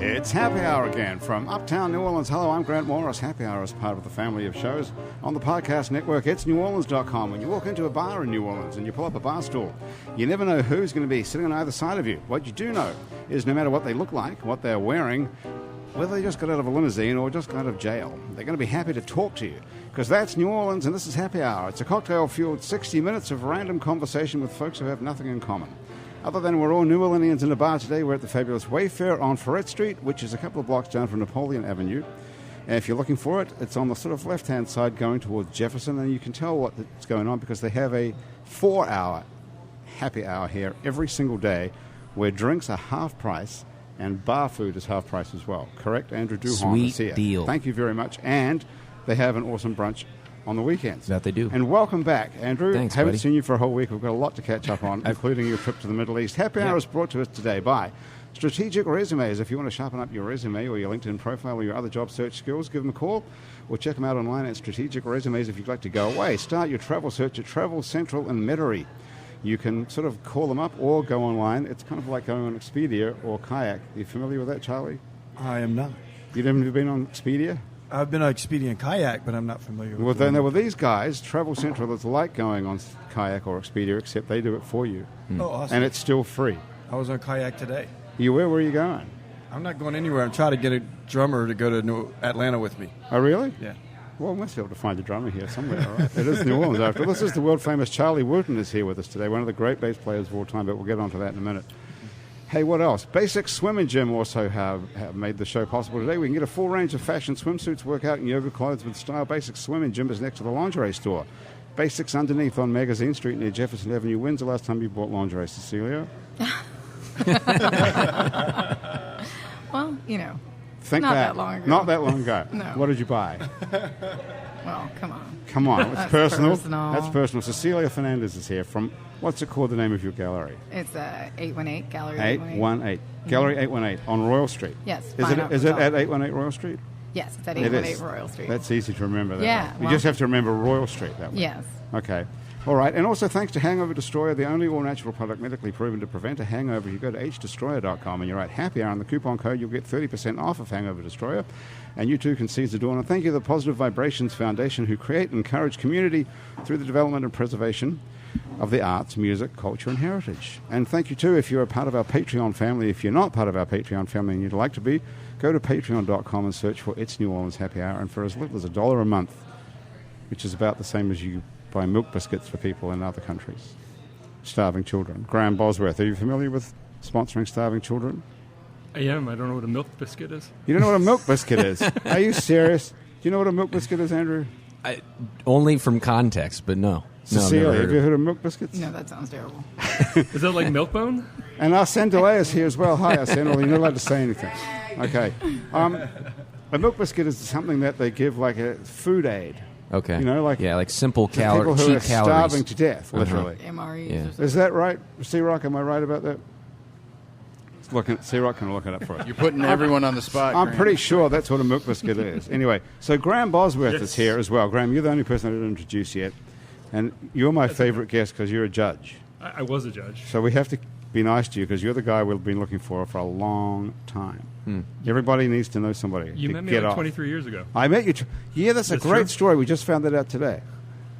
It's Happy Hour again from Uptown New Orleans. Hello, I'm Grant Morris. Happy Hour is part of the family of shows on the podcast network. It's neworleans.com. When you walk into a bar in New Orleans and you pull up a bar stool, you never know who's going to be sitting on either side of you. What you do know is no matter what they look like, what they're wearing, whether they just got out of a limousine or just got out of jail, they're going to be happy to talk to you. Because that's New Orleans and this is Happy Hour. It's a cocktail-fueled 60 minutes of random conversation with folks who have nothing in common. Other than we're all New Orleanians in a bar today, we're at the fabulous Wayfair on Ferret Street, which is a couple of blocks down from Napoleon Avenue. And if you're looking for it, it's on the sort of left-hand side going towards Jefferson, and you can tell what's going on because they have a 4-hour happy hour here every single day where drinks are half price and bar food is half price as well. Correct, Andrew Duhon is here. Sweet deal. Thank you very much. And they have an awesome brunch on the weekends. That they do. And welcome back, Andrew. Thanks, Haven't buddy. seen you for a whole week. We've got a lot to catch up on, including your trip to the Middle East. Happy Hour is brought to us today by Strategic Resumes. If you want to sharpen up your resume or your LinkedIn profile or your other job search skills, give them a call or check them out online at Strategic Resumes if you'd like to go away. Start your travel search at Travel Central in Metairie. You can sort of call them up or go online. It's kind of like going on Expedia or Kayak. Are you familiar with that, Charlie? I am not. You've never been on Expedia? I've been on Expedia and Kayak, but I'm not familiar with Well, there were these guys, Travel Central, that's like going on Kayak or Expedia, except they do it for you. Oh, awesome. And it's still free. I was on Kayak today. Where are you going? I'm not going anywhere. I'm trying to get a drummer to go to Atlanta with me. Oh, really? Yeah. Well, we must be able to find a drummer here somewhere, all right? It is New Orleans after all. This is the world-famous Charlie Wooten is here with us today, one of the great bass players of all time, but we'll get on to that in a minute. Hey, what else? Basic Swim and Gym also have made the show possible today. We can get a full range of fashion swimsuits, workout, and yoga clothes with style. Basic Swim and Gym is next to the lingerie store. Basics underneath on Magazine Street near Jefferson Avenue. When's the last time you bought lingerie, Cecilia? Well, you know, Think not back. that long ago. Not that long ago. No. What did you buy? Well, come on. Come on, it's That's personal. personal. That's personal. Cecilia Fernandez is here from, what's it called, the name of your gallery? It's 818 Gallery 818. Gallery 818 on Royal Street. Yes. Is it at 818 Royal Street? Yes, it's at It 818 is. Royal Street. That's easy to remember. That Yeah, way. You well- just have to remember Royal Street that way. Yes. Okay. All right. And also thanks to Hangover Destroyer, the only all-natural product medically proven to prevent a hangover. You go to hdestroyer.com and you write Happy Hour on the coupon code. You'll get 30% off of Hangover Destroyer. And you too can seize the dawn. And thank you to the Positive Vibrations Foundation who create and encourage community through the development and preservation of the arts, music, culture, and heritage. And thank you too if you're a part of our Patreon family. If you're not part of our Patreon family and you'd like to be, go to patreon.com and search for It's New Orleans Happy Hour. And for as little as $1 a month, which is about the same as you buy milk biscuits for people in other countries. Starving children. Graham Bosworth, are you familiar with sponsoring starving children? I am. I don't know what a milk biscuit is. You don't know what a milk biscuit is? Are you serious? Do you know what a milk biscuit is, Andrew? Only from context, but no. Cecilia, never have you heard of milk biscuits? No, that sounds terrible. Is that like Milkbone? And Arsene Delay is here as well. Hi, Arsene. Well, you're not allowed to say anything. Okay. A milk biscuit is something that they give like a food aid. Okay. You know, like like simple for people who cheap are calories. starving to death, literally. MREs Yeah. or something. Is that right? C-Rock, am I right about that? C-Rock can look it up for us. You're putting everyone on the spot. I'm Graham. pretty sure that's what a milk biscuit is. Anyway, so Graham Bosworth is here as well. Graham, you're the only person I didn't introduce yet. And you're my favorite guest because you're a judge. I was a judge. So we have to be nice to you because you're the guy we've been looking for a long time. Everybody needs to know somebody You to met me get like off. 23 years ago. I met you. Yeah, that's a That's great true. story. We just found that out today.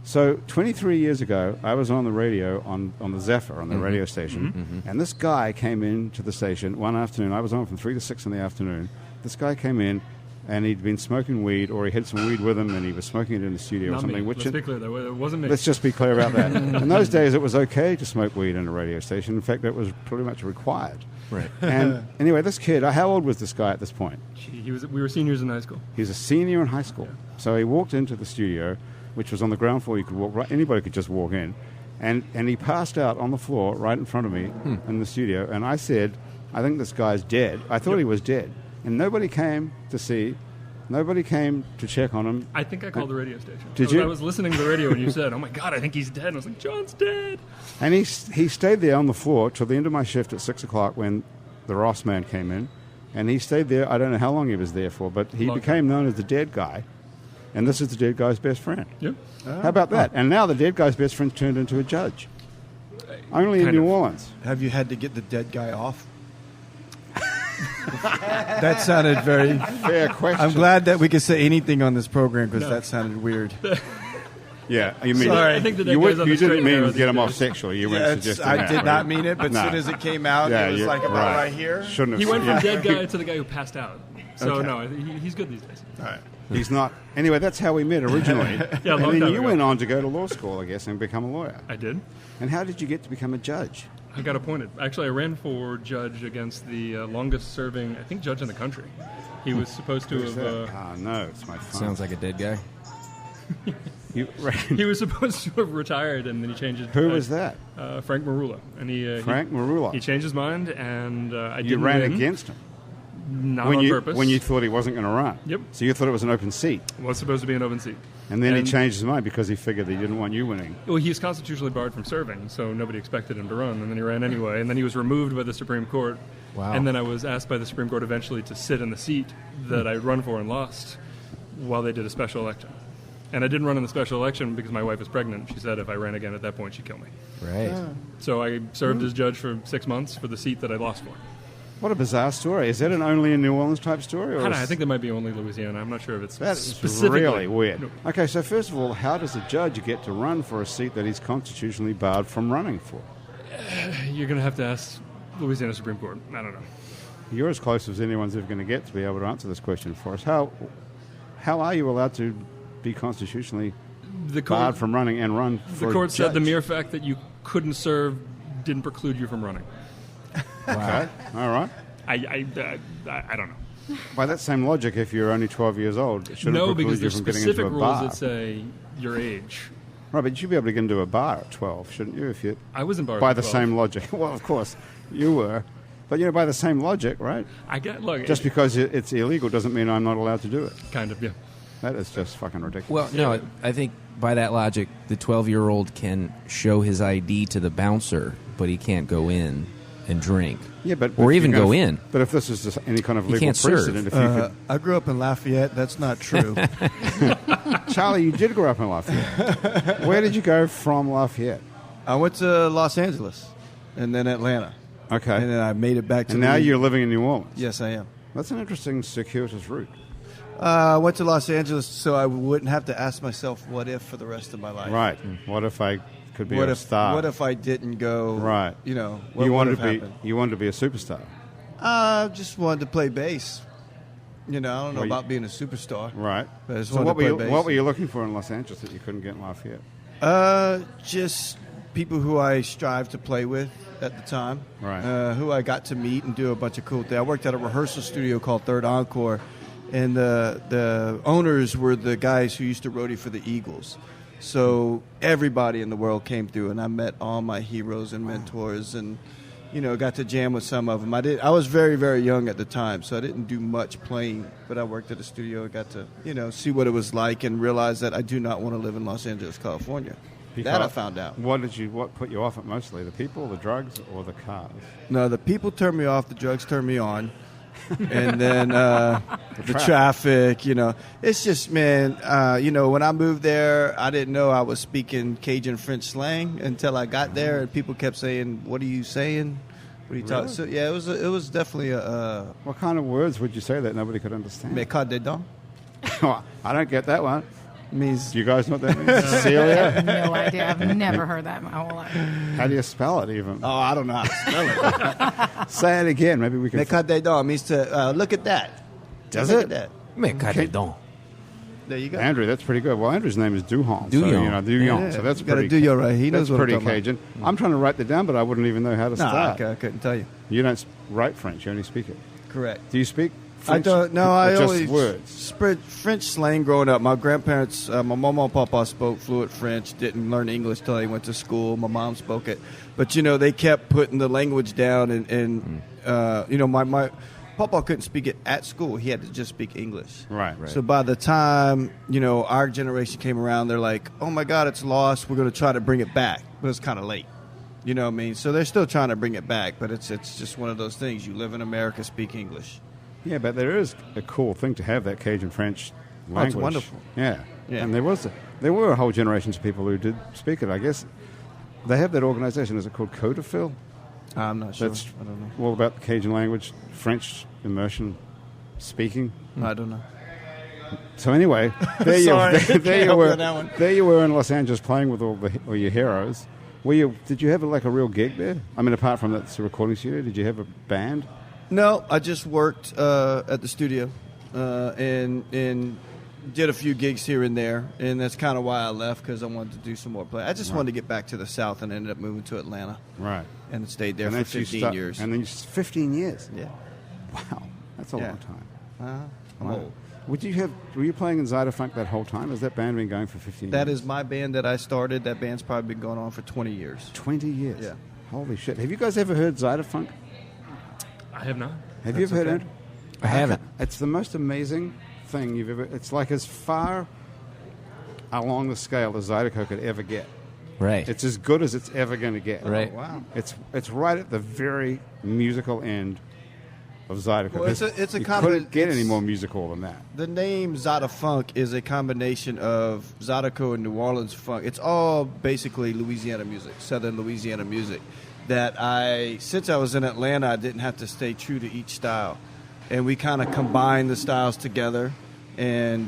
So 23 years ago, I was on the radio on the Zephyr, on the radio station, and this guy came into the station one afternoon. I was on from 3 to 6 in the afternoon. This guy came in, and he'd been smoking weed, or he had some weed with him, and he was smoking it in the studio or Not something. me. Which Let's be clear, though. It wasn't me. let's just be clear about that. In those days, it was okay to smoke weed in a radio station. In fact, it was pretty much required. Right. And anyway, this kid, how old was this guy at this point? We were seniors in high school. He was a senior in high school. So he walked into the studio, which was on the ground floor. You could walk right, anybody could just walk in. And he passed out on the floor right in front of me in the studio. And I said, I think this guy's dead. I thought he was dead. And nobody came to see. Nobody came to check on him. I think I called the radio station. Did you? I was listening to the radio and you said, "Oh my God, I think he's dead." And I was like, "John's dead." And he stayed there on the floor till the end of my shift at 6 o'clock when the Ross man came in. And he stayed there. I don't know how long he was there for, but he Long became known as the dead guy. And this is the dead guy's best friend. Yep. How about that? And now the dead guy's best friend turned into a judge. Only in Kind New of. Orleans. Have you had to get the dead guy off? That sounded very... Fair question. I'm glad that we could say anything on this program because that sounded weird. Yeah, you mean Sorry. I think that you, guy's on you the straight didn't and mean narrow to get these him off days. sexually. You weren't Yeah, suggesting I that, did right? not mean it, but No. as soon as it came out, it was you- like about right here. Shouldn't have. He went yeah. from dead guy to the guy who passed out. So Okay. no, he's good these days. All right. He's not. Anyway, that's how we met originally. Yeah, a long and then time you ago. went on to go to law school, I guess, and become a lawyer. I did. And how did you get to become a judge? I got appointed. Actually, I ran for judge against the longest-serving, I think, judge in the country. He was supposed to Who's have. that? Oh, no, it's my phone. Sounds like a dead guy. You ran. He was supposed to have retired, and then he changed it. Who was that? Frank Marula, and Frank Marula. He changed his mind, and I You didn't ran win, against him not when on you purpose. when you thought he wasn't going to run. Yep. So you thought it was an open seat, was supposed to be an open seat. and then And- he changed his mind because he figured he didn't want you winning. Well, he's constitutionally barred from serving, so nobody expected him to run, and then he ran anyway, and then he was removed by the Supreme Court. Wow. And then I was asked by the Supreme Court eventually to sit in the seat that I'd run for and lost while they did a special election. And I didn't run in the special election because my wife was pregnant. She said if I ran again at that point, she'd kill me. Right. So I served as judge for 6 months for the seat that I lost for. What a bizarre story! Is that an only in New Orleans type story? Or I don't know, is- I think that might be only Louisiana. I'm not sure if it's That is specifically. really weird. No. Okay, so first of all, how does a judge get to run for a seat that he's constitutionally barred from running for? You're going to have to ask Louisiana Supreme Court. I don't know. You're as close as anyone's ever going to get to be able to answer this question for us. How are you allowed to be constitutionally The barred court, from running and run for the court a said the judge? mere fact that you couldn't serve didn't preclude you from running. Okay, all right. I don't know. By that same logic, if you're only 12 years old, it shouldn't No, preclude because you there's from getting into specific a rules bar. that say your age. Right, but you should be able to get into a bar at 12, shouldn't you? If you I wasn't barred by at the 12. same logic. Well, of course, you were. But, by the same logic, right? I get look. Just because it's illegal doesn't mean I'm not allowed to do it. kind of, yeah. That is just fucking ridiculous. Well, no, I think by that logic, the 12-year-old can show his ID to the bouncer, but he can't go in and drink. Yeah, but or if even you're go gonna- in. But if this is just any kind of You legal can't serve. precedent, if you I grew up in Lafayette. That's not true. could, Charlie, you did grow up in Lafayette. Where did you go from Lafayette? I went to Los Angeles and then Atlanta. Okay, And then I made it back to and now Louis- you're living in New Orleans. Yes, I am. That's an interesting circuitous route. I went to Los Angeles so I wouldn't have to ask myself what if for the rest of my life. Right. What if I could be What a if star? What if I didn't go? Right. What you would wanted have to be happened? you wanted to be a superstar. I just wanted to play bass. I don't know Well, about being a superstar. Right. But I just So wanted what to were play you bass. what were you looking for in Los Angeles that you couldn't get in Lafayette? Just people who I strive to play with at the time. Right. Who I got to meet and do a bunch of cool things. I worked at a rehearsal studio called Third Encore, and the owners were the guys who used to roadie for the Eagles. So everybody in the world came through, and I met all my heroes and mentors, and got to jam with some of them. I was very, very young at the time, so I didn't do much playing, but I worked at a studio and got to see what it was like and realize that I do not want to live in Los Angeles, California. That I found out. What put you off it mostly? The people, the drugs, or the cars? No, the people turned me off, the drugs turned me on. And then the traffic, It's just, man, when I moved there, I didn't know I was speaking Cajun French slang until I got there, and people kept saying, "What are you saying? What are you talking?" Really? So, yeah, it was definitely a What kind of words would you say that nobody could understand? "Mécade des dents." I don't get that one. Means Do you guys know what that means? Celia? No idea. I've never heard that in my whole life. How do you spell it even? oh, I don't know how to spell it. Say it again. Maybe we can... "Mécade des dents" means to look at that. Does look it? at that. Me cae donc. There you go. Andrew, that's pretty good. Well, Andrew's name is Duhon. So, Duhon. Duhon. So that's you gotta pretty... do your right. He That's knows what I'm pretty talking about. Cajun. I'm trying to write that down, but I wouldn't even know how to Nah, start. okay, I couldn't tell you. You don't write French. You only speak it. Correct. Do you speak I French? don't. No, Or I just always words. spread French slang growing up. My grandparents, my mama and papa spoke fluent French. Didn't learn English till they went to school. My mom spoke it, but they kept putting the language down, and my papa couldn't speak it at school. He had to just speak English. Right. So by the time our generation came around, they're like, "Oh my God, it's lost. We're going to try to bring it back," but it's kind of late. You know what I mean? So they're still trying to bring it back, but it's just one of those things. You live in America, speak English. Yeah, but there is a cool thing to have that Cajun French language. it's wonderful. Yeah. Yeah. And there were a whole generation of people who did speak it. I guess they have that organization. Is it called Codafil? I'm not sure. That's I don't know. all about the Cajun language, French immersion speaking. I don't know. So anyway, there Sorry, there you can't were. help that one. There you were in Los Angeles playing with all your heroes. Did you have like a real gig there? I mean, apart from that recording studio, did you have a band? No, I just worked at the studio and did a few gigs here and there, and that's kind of why I left, because I wanted to do some more play. I just wanted to get back to the South and ended up moving to Atlanta. Right. And stayed there And for then 15 years. And then 15 years. Yeah. Wow, that's a long time. I'm Wow. old. Were you playing in Zydeco that whole time? Has that band been going for 15 years? That is my band that I started. That band's probably been going on for 20 years. 20 years? Yeah. Holy shit. Have you guys ever heard Zydeco? I have not. Have you ever heard it? I haven't. It's the most amazing thing you've ever... It's like as far along the scale as Zydeco could ever get. Right. It's as good as it's ever going to get. Right. Oh, wow. It's right at the very musical end of Zydeco. Well, it's a you combination. couldn't get any more musical than that. The name Zada Funk is a combination of Zydeco and New Orleans funk. It's all basically Louisiana music, Southern Louisiana music. Since I was in Atlanta, I didn't have to stay true to each style. And we kind of combined the styles together. And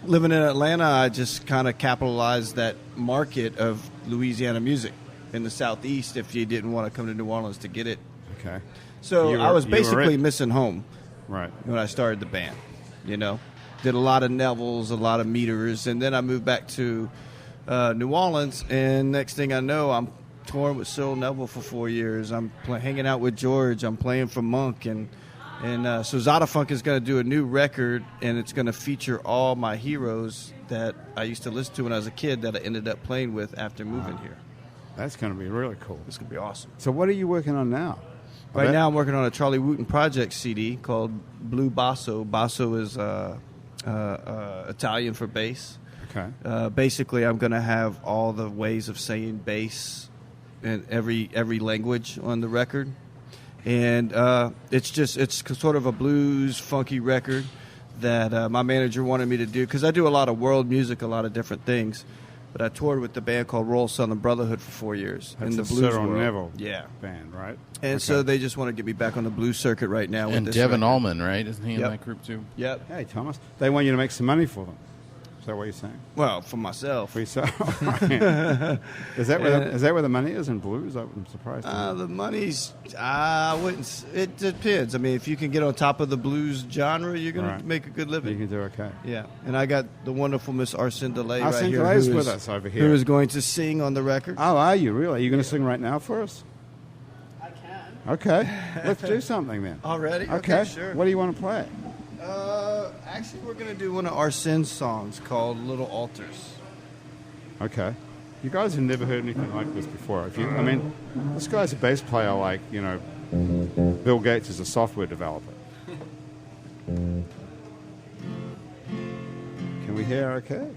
living in Atlanta, I just kind of capitalized that market of Louisiana music in the Southeast if you didn't want to come to New Orleans to get it. Okay. So I was you were basically it. missing home. Right. When I started the band, did a lot of Neville's, a lot of meters, and then I moved back to New Orleans, and next thing I know, I'm touring with Cyril Neville for 4 years. I'm hanging out with George. I'm playing for Monk, and so Zada Funk is going to do a new record, and it's going to feature all my heroes that I used to listen to when I was a kid that I ended up playing with after moving here. That's going to be really cool. It's going to be awesome. So what are you working on now? Right now, I'm working on a Charlie Wooten Project CD called Blue Basso. Basso is Italian for bass. Okay. Basically, I'm going to have all the ways of saying bass in every language on the record, and it's sort of a blues funky record that my manager wanted me to do, because I do a lot of world music, a lot of different things. But I toured with the band called Royal Southern Brotherhood for 4 years That's in the a blues Cyril world. Neville Yeah. band, right? And so they just want to get me back on the blues circuit right now. And with this Devin record. Allman, right? Isn't he in Yep. that group too? Yep. Hey, Thomas. They want you to make some money for them. Is that what you're saying? Well, for myself. For yourself. Is that where the money is in blues? I'm surprised. The money's, I wouldn't. It depends. I mean, if you can get on top of the blues genre, you're going Right. to make a good living. You can do okay. Yeah, and I got the wonderful Miss Arsene Delay right Arsene here, Delay's who with is- us over here. who is going to sing on the record. Oh, are you really? Are you going to sing right now for us? I can. Okay. Let's do something then. Already? Okay. Sure. What do you want to play? Actually, we're going to do one of Arsene's songs called Little Altars. Okay. You guys have never heard anything like this before. I mean, this guy's a bass player like, Bill Gates is a software developer. Can we hear okay?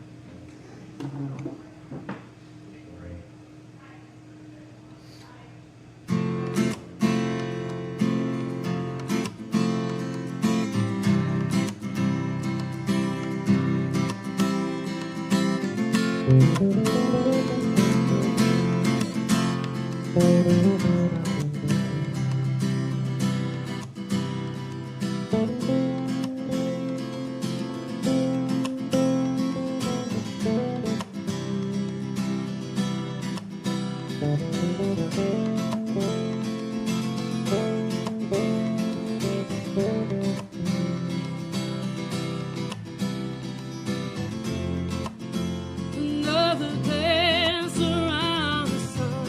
Another dance around the sun.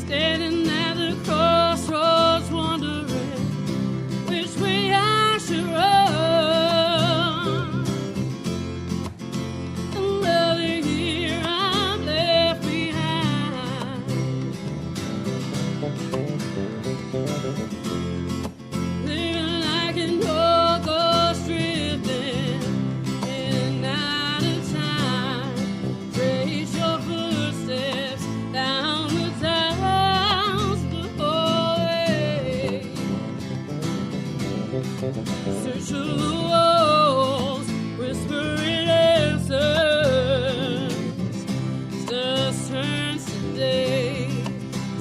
Standing at the crossroads, wondering which way I should run. Another year I'm left behind. Living like an old ghost drifting in and out of time. Trace your footsteps down the towns before way. Search of the walls, whispering answers.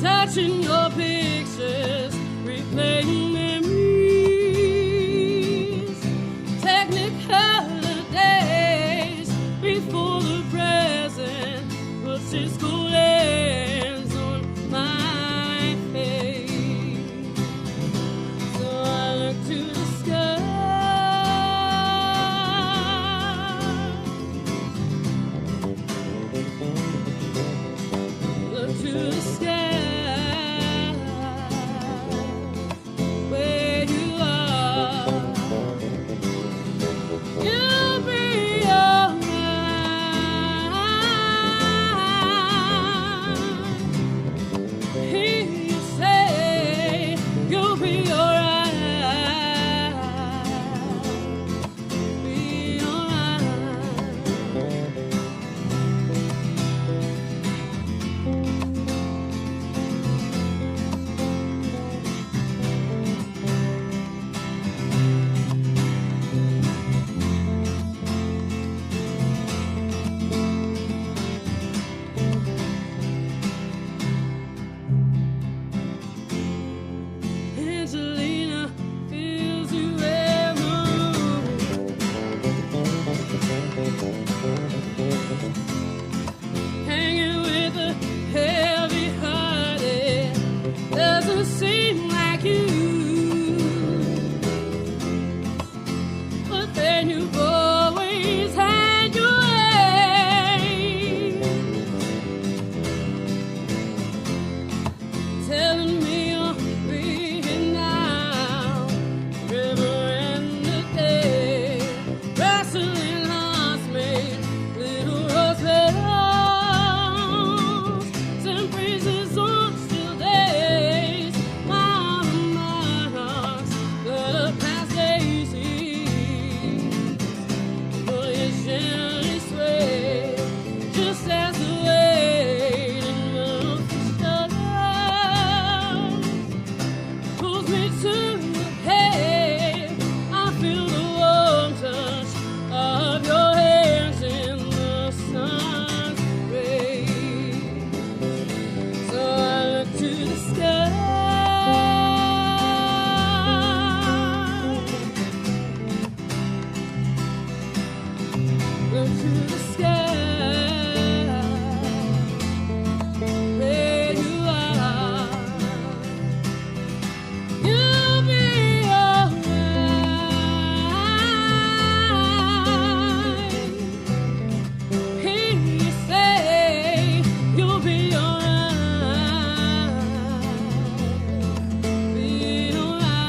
touching your pictures, replaying memories, technicolor days before the present puts its cool hands on my face. So I look to the sky, look to the sky. Angelina feels you in the room, hanging with a heavy-hearted, doesn't seem like you, but then you've always had your way, telling me you're being now, river and the day, wrestling hearts made little rose petals, send praises on still days, while the monarchs that have passed daisies, but you gently sway, just as the waiting moves shut pulls me to the head. I feel the warm touch of your hands in the sun's rays. So I look to the sky, look to the sky, where you are. You'll be alright. Hear you say you'll be alright. Be alright.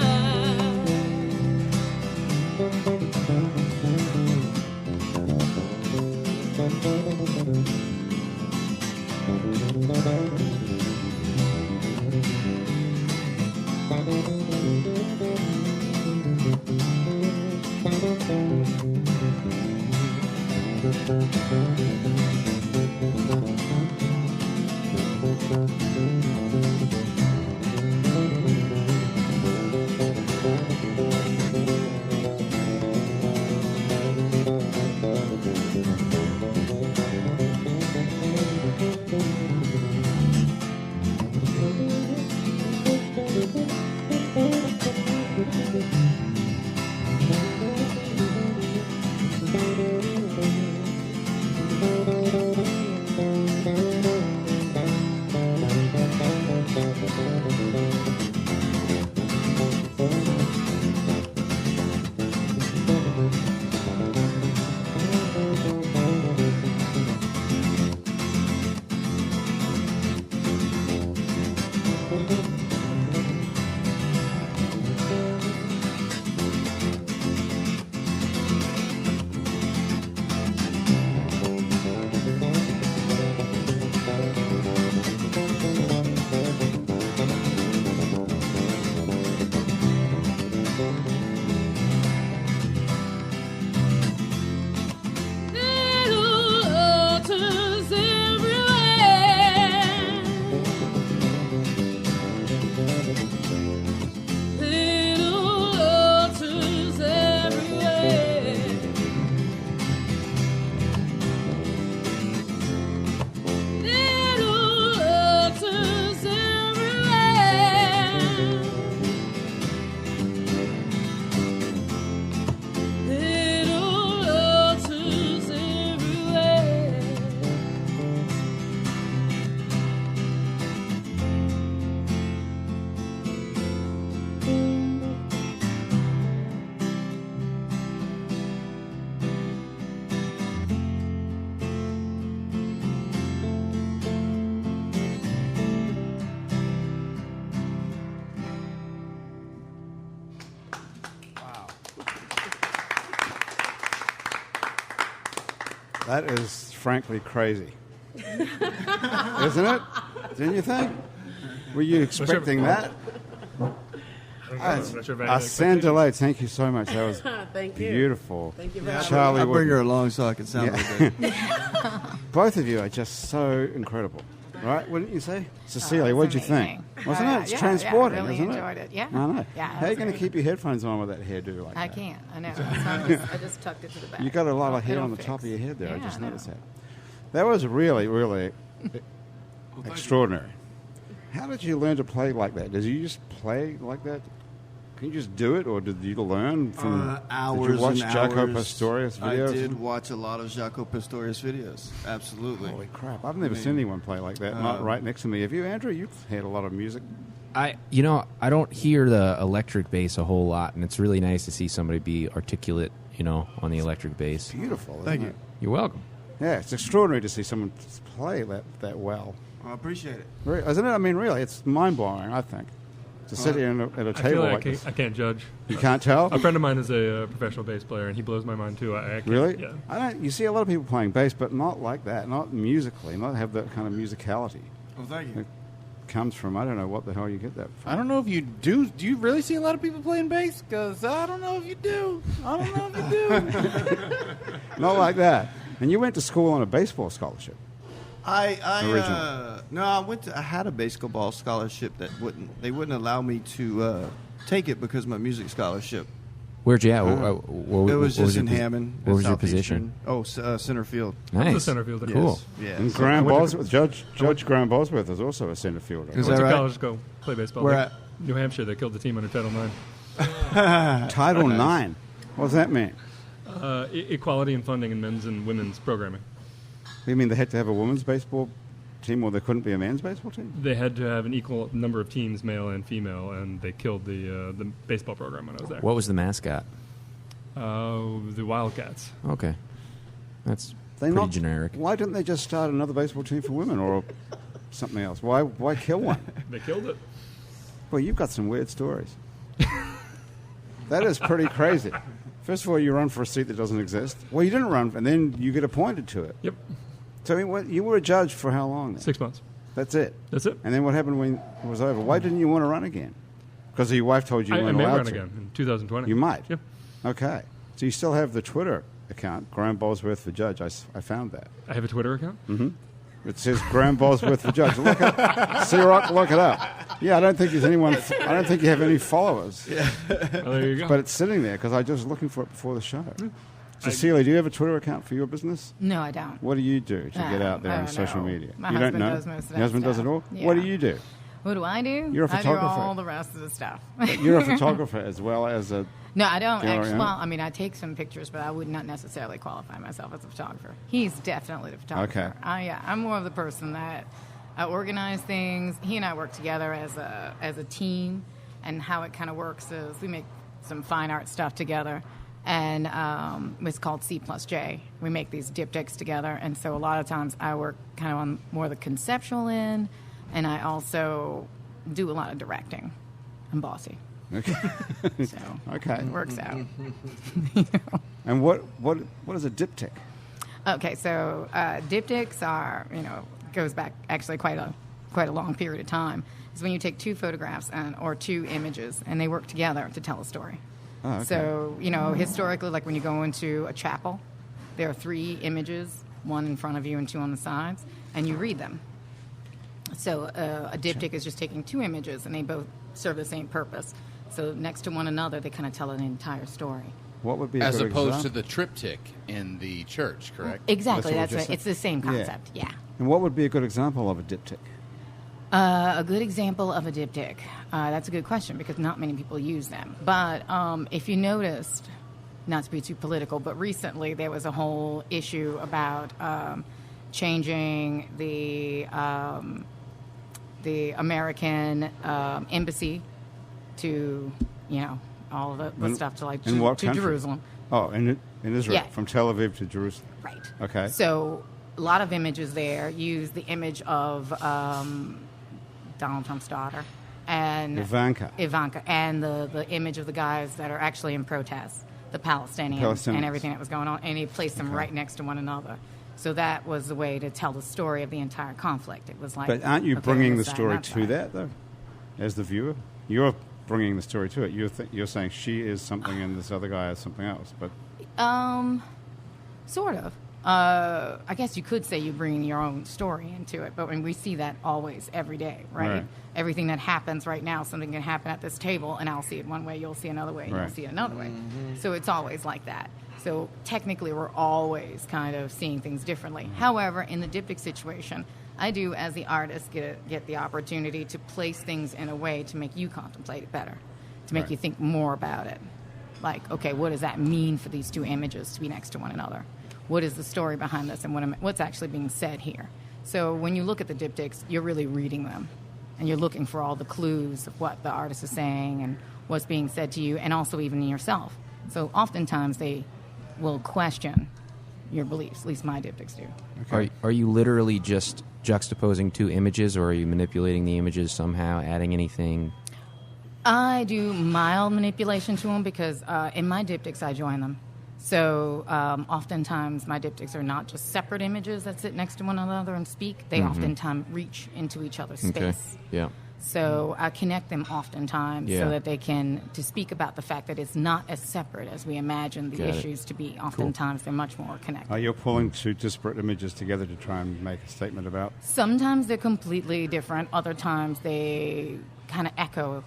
That is frankly crazy. Isn't it? Didn't you think? Were you expecting that? I'm not sure if I had Arsène Delay, thank you so much. That was Thank you. beautiful. Thank you very much. Charlie, I'll bring Wood- her along so I can sound like that. both of you are just so incredible. Right? Wouldn't you say? Cecilia, it's what did you think? amazing. Wasn't it? It's Yeah, transporting, yeah, I really isn't it? enjoyed it. Yeah. I know. Yeah, How are you it was going to great. keep your headphones on with that hairdo like I that? can't. I know. So I just tucked it to the back. You got a lot of hair It'll on the fix. top of your head there. I Yeah, just know. noticed that. That was really, really extraordinary. How did you learn to play like that? Did you just play like that? Can you just do it, or did you learn from Hours Did you watch and Jaco hours. Pastorius videos? I did watch a lot of Jaco Pastorius videos. Absolutely. Holy crap! I've never seen anyone play like that. Not right next to me. Have you, Andrew? You've had a lot of music. I don't hear the electric bass a whole lot, and it's really nice to see somebody be articulate, on the electric bass. Beautiful. Isn't Thank you. it? You're welcome. Yeah, it's extraordinary to see someone play that well. I appreciate it. Isn't it? I mean, really, it's mind-blowing, I think. To sit here at a I feel table like like this. I can't judge. You can't tell? A friend of mine is a professional bass player, and he blows my mind too. I can't, Really? Yeah. I don't. You see a lot of people playing bass, but not like that. Not musically. Not have that kind of musicality. Well, thank you. Comes from I don't know what the hell you get that from. I don't know if you do. Do you really see a lot of people playing bass? Because I don't know if you do. I don't know if you do. Not like that. And you went to school on a baseball scholarship. I had a basketball scholarship that they wouldn't allow me to take it because of my music scholarship. Where'd you at? It was just in Hammond. What was your Southeastern. position? Center field. Nice. The center fielder. Cool. Yes. And Yes. Graham I went to- Bosworth, Judge Graham Bosworth is also a center fielder. Is Went that to right? college to go play baseball. Where They- at? New Hampshire. They killed the team under Title IX. Title IX. What does that mean? Equality in funding in men's and women's programming. You mean they had to have a women's baseball team, or there couldn't be a men's baseball team? They had to have an equal number of teams, male and female, and they killed the baseball program when I was there. What was the mascot? The Wildcats. Okay. That's They pretty not- generic. Why didn't they just start another baseball team for women or something else? Why kill one? They killed it. Well, you've got some weird stories. That is pretty crazy. First of all, you run for a seat that doesn't exist. Well, you didn't run, and then you get appointed to it. Yep. So I mean, you were a judge for how long? Then? 6 months. That's it. That's it. And then what happened when it was over? Why didn't you want to run again? Because your wife told you you I weren't may allowed run to. again in 2020. You might. Yep. Okay. So you still have the Twitter account, Graham Bosworth for Judge. I found that. I have a Twitter account. It says Graham Bosworth for Judge. Look it. C-Rock, look it up. Yeah, I don't think there's anyone. I don't think you have any followers. Yeah. Oh, there you go. But it's sitting there because I was just looking for it before the show. Cecilia, do you have a Twitter account for your business? No, I don't. What do you do to get out there I on don't social know. media? My you don't husband know? does most of that Your husband does it stuff. all? Yeah. What do you do? What do I do? You're a photographer. I do all the rest of the stuff. You're a photographer as well as a. No, I don't You know, actually. yeah. Well, I mean, I take some pictures, but I would not necessarily qualify myself as a photographer. He's definitely the photographer. Okay. I'm more of the person that I organize things. He and I work together as a team, and how it kind of works is we make some fine art stuff together, and it's called C+J. We make these diptychs together, and so a lot of times I work kind of on more the conceptual end, and I also do a lot of directing. I'm bossy. Okay. So Okay. it works out. And what is a diptych? Okay, so diptychs are, goes back actually quite a long period of time. It's when you take two photographs or two images, and they work together to tell a story. Oh, okay. So, historically, like when you go into a chapel, there are three images, one in front of you and two on the sides, and you read them. So a diptych is just taking two images, and they both serve the same purpose. So next to one another, they kind of tell an entire story. What would be a As good opposed example? to the triptych in the church, correct? Exactly, That's what that's we right. just said. It's the same concept, yeah. And what would be a good example of a diptych? A good example of a diptych. That's a good question because not many people use them. But if you noticed, not to be too political, but recently there was a whole issue about changing the American embassy to, all the stuff to In what to country? Jerusalem. Oh, in Israel, Yeah. from Tel Aviv to Jerusalem. Right. Okay. So a lot of images there use the image of Donald Trump's daughter and Ivanka. and the image of the guys that are actually in protest, the Palestinians Palestinians. and everything that was going on, and he placed them right next to one another. So that was the way to tell the story of the entire conflict. It was like, But aren't you okay, bringing the this side, story that to side. that, though, as the viewer? You're bringing the story to it. You're saying she is something and this other guy is something else. But Sort of. I guess you could say you bring your own story into it, but when we see that always, every day, right? Right. Everything that happens right now, something can happen at this table, and I'll see it one way, you'll see another way, and Right. you'll see it another way. So it's always like that. So technically, we're always kind of seeing things differently. However, in the diptych situation, I do, as the artist, get the opportunity to place things in a way to make you contemplate it better, to make Right. you think more about it. Like, okay, what does that mean for these two images to be next to one another? What is the story behind this, and what's actually being said here? So when you look at the diptychs, you're really reading them, and you're looking for all the clues of what the artist is saying and what's being said to you, and also even in yourself. So oftentimes they will question your beliefs. At least my diptychs do. Are you literally just juxtaposing two images, or are you manipulating the images somehow, adding anything? I do mild manipulation to them because in my diptychs I join them. So oftentimes my diptychs are not just separate images that sit next to one another and speak. They oftentimes reach into each other's space. Yeah. So I connect them oftentimes Yeah. so that they can to speak about the fact that it's not as separate as we imagine the Got it. issues to be. Oftentimes they're much more connected. you're pulling two disparate images together to try and make a statement about. Sometimes they're completely different. Other times they kind of echo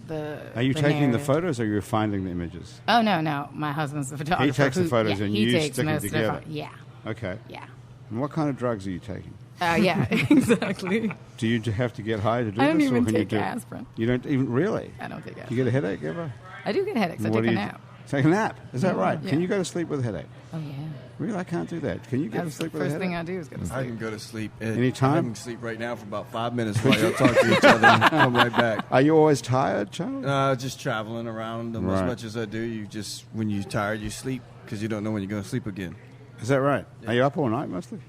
the. Are you the taking the narrative. photos, or are you finding the images? Oh no! My husband's the photographer. He takes the photos yeah, and he you takes stick them most of the together. Yeah, Okay. yeah, And what kind of drugs are you taking? yeah. Exactly. Do you have to get high to do I don't this, even or can take you do? aspirin. You don't even really. I don't take You aspirin. get a headache ever? I do get headaches. I What take do a you nap. Take a nap. Is that right? Yeah. Can you go to sleep with a headache? Oh yeah. Really, I can't do that. Can you go to That's the sleep with a first headache? thing I do is go to I sleep. can go to sleep. Anytime? I'm having sleep right now for about 5 minutes while y'all talk to each other and come right back. Are you always tired, Charles? Just traveling around them Right. as much as I do. You just, when you're tired, you sleep because you don't know when you're going to sleep again. Is that right? Are you up all night mostly?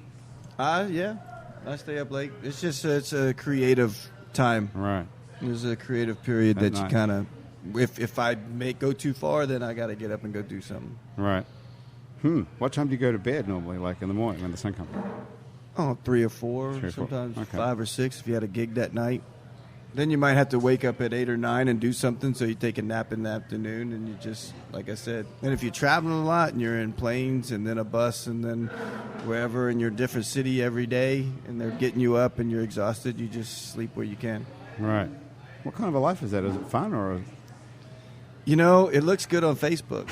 Yeah. I stay up late. It's just, it's a creative time. Right. There's a creative period At that night. you kind of, if I go too far, then I got to get up and go do something. Right. What time do you go to bed normally, like in the morning when the sun comes up? Oh, 3 or 4, 3 or 4. sometimes Okay. 5 or 6 if you had a gig that night. Then you might have to wake up at 8 or 9 and do something, so you take a nap in the afternoon, and you just, like I said. And if you're traveling a lot and you're in planes and then a bus and then wherever, and you're in a different city every day, and they're getting you up and you're exhausted, you just sleep where you can. Right. What kind of a life is that? Is it fun or? You know, it looks good on Facebook.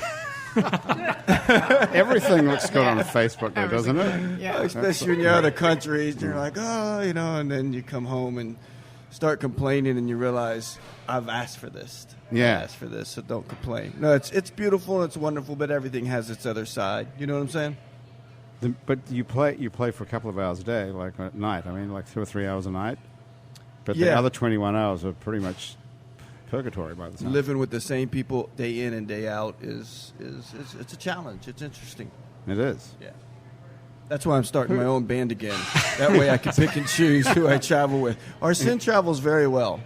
Everything looks good on Facebook, though, doesn't it? Yeah. Especially when you're out of countries, and you're like, oh, you know, and then you come home and start complaining, and you realize I've asked for this. Yeah. I asked for this, so don't complain. No, it's beautiful, it's wonderful, but everything has its other side. You know what I'm saying? But you play for a couple of hours a day, like at night. I mean, like 2 or 3 hours a night. But the Yeah. other 21 hours are pretty much purgatory by the time. Living with the same people day in and day out is it's a challenge. It's interesting. It is. Yeah. That's why I'm starting my own band again. That way I can pick and choose who I travel with. Our Sin travels very well.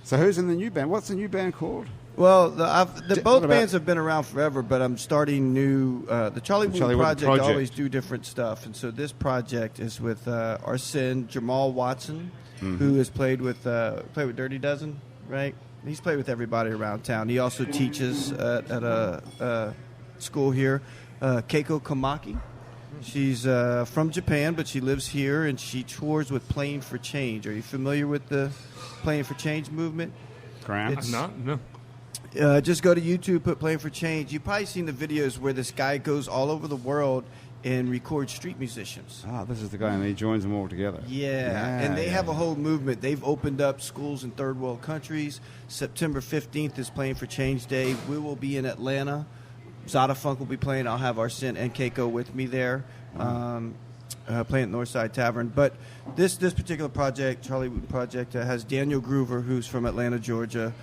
So who's in the new band? What's the new band called? Well, What both about- bands have been around forever, but I'm starting new. The Charlie Wooden Charlie Wooden Project Project. always do different stuff, and so this project is with Arsene Jamal Watson, who has played with Dirty Dozen, right? He's played with everybody around town. He also teaches at a school here. Keiko Kamaki. She's from Japan, but she lives here, and she tours with Playing for Change. Are you familiar with the Playing for Change movement? Graham? I'm not. No. Just go to YouTube, put Playing for Change. You've probably seen the videos where this guy goes all over the world and records street musicians. This is the guy, and he joins them all together. Yeah, and they have a whole movement. They've opened up schools in third world countries. September 15th is Playing for Change Day. We will be in Atlanta. Zada Funk will be playing. I'll have Arsene and Keiko with me there, playing at Northside Tavern. But this particular project, Charlie Wooden Project, has Daniel Groover, who's from Atlanta, Georgia.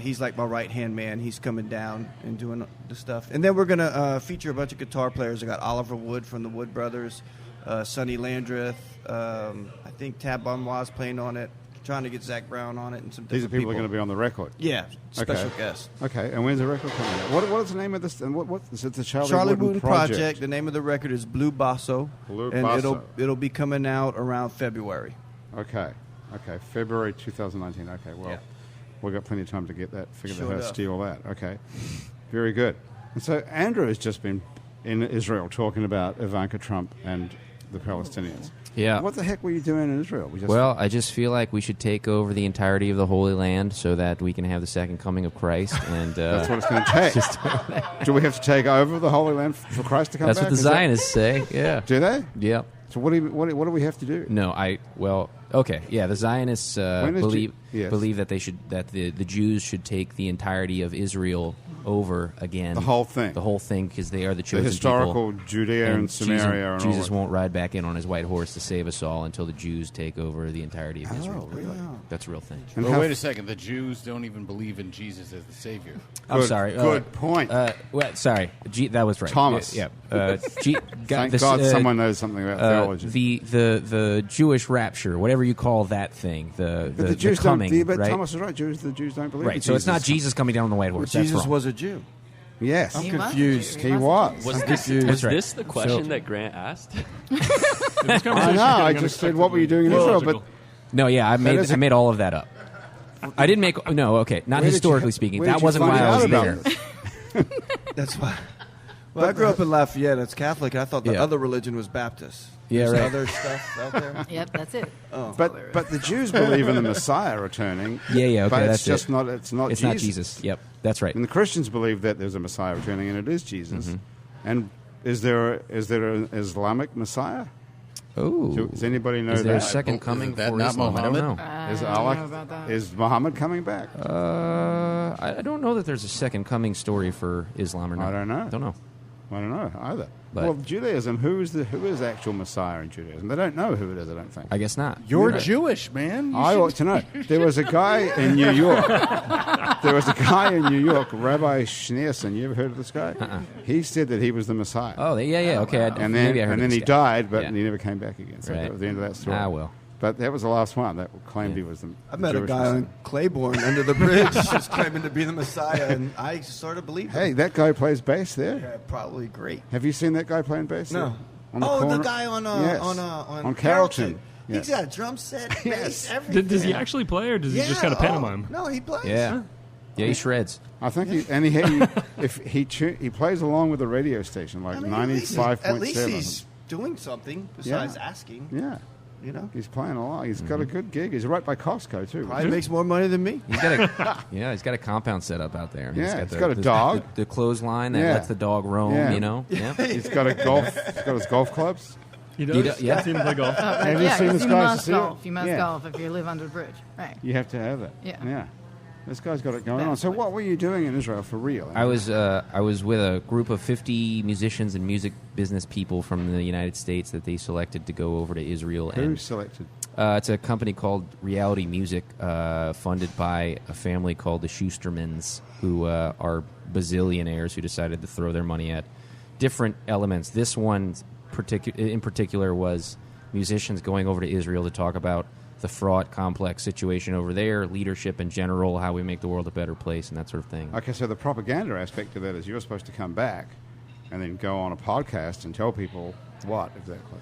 He's like my right-hand man. He's coming down and doing the stuff. And then we're going to feature a bunch of guitar players. I got Oliver Wood from the Wood Brothers, Sonny Landreth. I think Tab Bonmois playing on it. trying to get Zach Brown on it and some These are different people going to be on the record. Yeah, special Okay. guests. Okay, and when's the record coming out? What is the name of this? And what is it? The Charlie Wooten Project. The name of the record is Blue Basso. Blue and Basso. it'll be coming out around February. Okay, February 2019. Okay, well, Yeah. we've got plenty of time to get that, figure Sure out how to enough. steal that. Okay, very good. And so Andrew has just been in Israel talking about Ivanka Trump and the Palestinians. Yeah. What the heck were you doing in Israel? Well, I just feel like we should take over the entirety of the Holy Land so that we can have the second coming of Christ. And that's what it's going to take. Do we have to take over the Holy Land for Christ to come that's back? what the Is that- Zionists say. Yeah. Do they? Yep. So what do we have to do? No, okay, yeah. The Zionists When is believe that the Jews should take the entirety of Israel over again. The whole thing. The whole thing, because they are the chosen The historical people. Judea and Samaria. and all Jesus that. won't ride back in on his white horse to save us all until the Jews take over the entirety of Israel. really? That's a real thing. And Well, how- wait a second. The Jews don't even believe in Jesus as the Savior. I'm Good- sorry. good point. Sorry. That was right. Thomas. Yeah. Thank God someone knows something about theology. The Jewish rapture, whatever you call that thing, the Jews coming, don't. But right? Thomas is right. The Jews don't believe. in Right. So it's not Jesus coming down on the white horse. That's Jesus wrong. was a Jew. Yes, I'm He was. confused. he was. Was I'm this, confused. was right. this the question So- that Grant asked? I know. I just said, "What were you doing in Israel?" But No, yeah, I is a- made all of that up. I didn't make. No, okay, not Where did historically you- speaking. where did That you wasn't find why I out was about there. this? That's why. Well, I grew up in Lafayette. It's Catholic. And I thought the Yeah. other religion was Baptist. Yeah, There's right. other stuff out there. Yep, that's it. But the Jews believe in the Messiah returning. Yeah, okay, But that's it's just it. not. It's not. It's Jesus. not Jesus. Yep, that's right. And the Christians believe that there's a Messiah returning, and it is Jesus. Mm-hmm. And is there an Islamic Messiah? Oh, Does anybody know is there a that? second Isn't coming that for not Islam? I don't Muhammad? know. Is I don't know about that. Is Muhammad coming back? I don't know that there's a second coming story for Islam or not. I don't know. Don't know. I don't know either. But- well, Judaism. Who is the actual Messiah in Judaism? They don't know who it is. I don't think. I guess not. You're Right. Jewish, man. I ought to know. There was a guy in New York. Rabbi Schneerson. You ever heard of this guy? He said that he was the Messiah. Oh, yeah. Okay, and then, maybe I heard and of then this he guy. died, but Yeah. he never came back again. So Right. that was the end of that story. Ah, well. But that was the last one that claimed he was the I met a Jewish guy Messiah. on Claiborne under the bridge just claiming to be the Messiah, and I sort of believed Hey, him. that guy plays bass there. Yeah, probably great. Have you seen that guy playing bass? No. there? On the Oh, corner? the guy on Yes. on Carrollton. Yes. He's got a drum set, bass, Yes. everything. Does he actually play, or does he just kind of pantomime? No, he plays. Yeah. Yeah, he shreds. I think he plays along with the radio station, like I mean, at least 95.7. he's doing something besides Yeah. asking. Yeah, You know, he's playing along. He's got a good gig. He's right by Costco too. probably makes more money than me. He's got a compound set up out there. Yeah, he's got a dog. The clothesline that Yeah. lets the dog roam. Yeah. You know. Yeah. He's got a golf. He's got his golf clubs. He does. He does, yeah. I've seen him play golf. Have you yeah, seen 'cause this you guy? must See it? golf. You must Yeah. golf if you live under the bridge. Right. You have to have that. Yeah. This guy's got it going on. So what were you doing in Israel for real? I was with a group of 50 musicians and music business people from the United States that they selected to go over to Israel. Who And selected? it's a company called Reality Music, funded by a family called the Schustermans, who are bazillionaires who decided to throw their money at different elements. This one in particular was musicians going over to Israel to talk about the fraught, complex situation over there, leadership in general, how we make the world a better place, and that sort of thing. Okay, so the propaganda aspect of that is you're supposed to come back and then go on a podcast and tell people what exactly.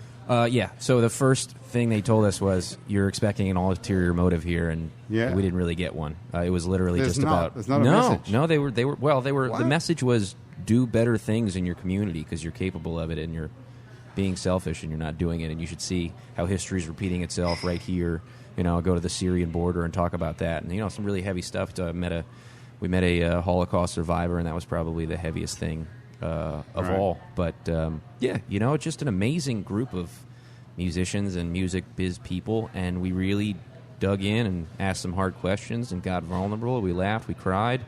Yeah. So the first thing they told us was, "You're expecting an ulterior motive here," and Yeah. we didn't really get one. It was literally There's just not. about There's not a no, message. no. They were well. They were. What? The message was, do better things in your community because you're capable of it, and you're being selfish and you're not doing it, and you should see how history is repeating itself right here. You know, go to the Syrian border and talk about that, and some really heavy stuff. So we met a Holocaust survivor, and that was probably the heaviest thing of Right. all. But yeah, it's just an amazing group of musicians and music biz people, and we really dug in and asked some hard questions and got vulnerable. We laughed, we cried,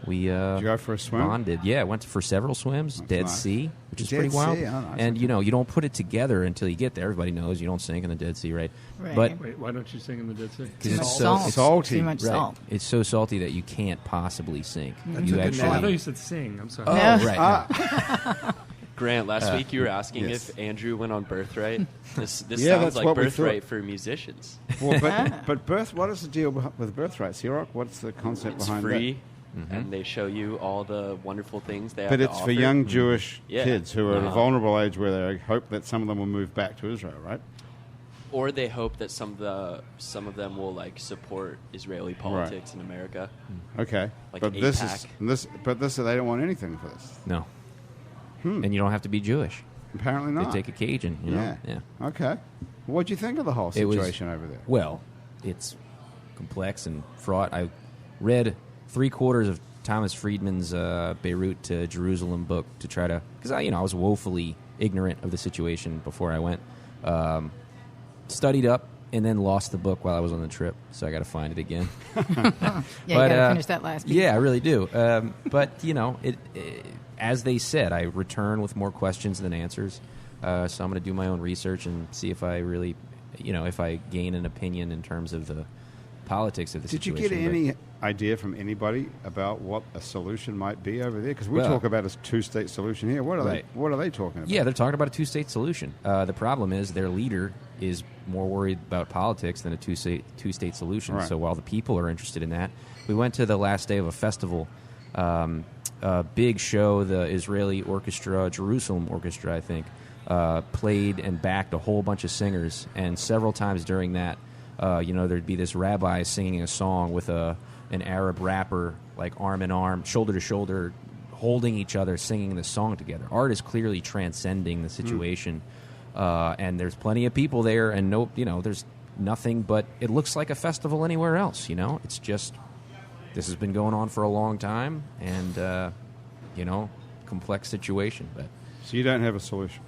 we Did you go for a swim? bonded. Yeah, I went for several swims. That's Dead nice. Sea, which is Dead pretty wild. Sea, oh, nice. And you don't put it together until you get there. Everybody knows you don't sink in the Dead Sea, right? Right. But Wait, why don't you sing in the Dead Sea? Too it's much so salt. salty. Too much right. salt. It's so salty that you can't possibly sink. took You a actually. Oh, I nap. thought you said sing. I'm sorry. Oh, No. right. Grant, last week you were asking yes. if Andrew went on Birthright. This Yeah, sounds that's like what we Birthright thought. for musicians. Well, but what is the deal with Birthright, Xerox? What's the concept It's behind free, that? and they show you all the wonderful things they have But to it's offer. for young Jewish Yeah. kids who are at a Uh-huh. vulnerable age where they hope that some of them will move back to Israel, right? Or they hope that some of them will like support Israeli politics in America. Okay, Like but an this eight-pack. is they don't want anything for this. No. And you don't have to be Jewish. Apparently They not. take a Cajun, you know? Yeah. Okay. What do you think of the whole It was- situation over there? Well, it's complex and fraught. I read 3/4 of Thomas Friedman's Beirut to Jerusalem book to try to, because I was woefully ignorant of the situation before I went. Studied up and then lost the book while I was on the trip, so I got to find it again. Yeah, you got to finish that last piece. Yeah, I really do. But as they said, I return with more questions than answers. So I'm going to do my own research and see if I really, if I gain an opinion in terms of the politics of the Did you situation. get any idea from anybody about what a solution might be over there? Because we Well- talk about a two-state solution here. What are Right. they? What are they talking about? Yeah, they're talking about a two-state solution. The problem is their leader is more worried about politics than a two-state solution. Right. So while the people are interested in that, we went to the last day of a festival, a big show. The Israeli orchestra, Jerusalem Orchestra, I think, played and backed a whole bunch of singers. And several times during that, there'd be this rabbi singing a song with an Arab rapper, like arm in arm, shoulder to shoulder, holding each other, singing this song together. Art is clearly transcending the situation, and there's plenty of people there, and there's nothing but it looks like a festival anywhere else. It's just this has been going on for a long time, and complex situation. But So you don't have a solution.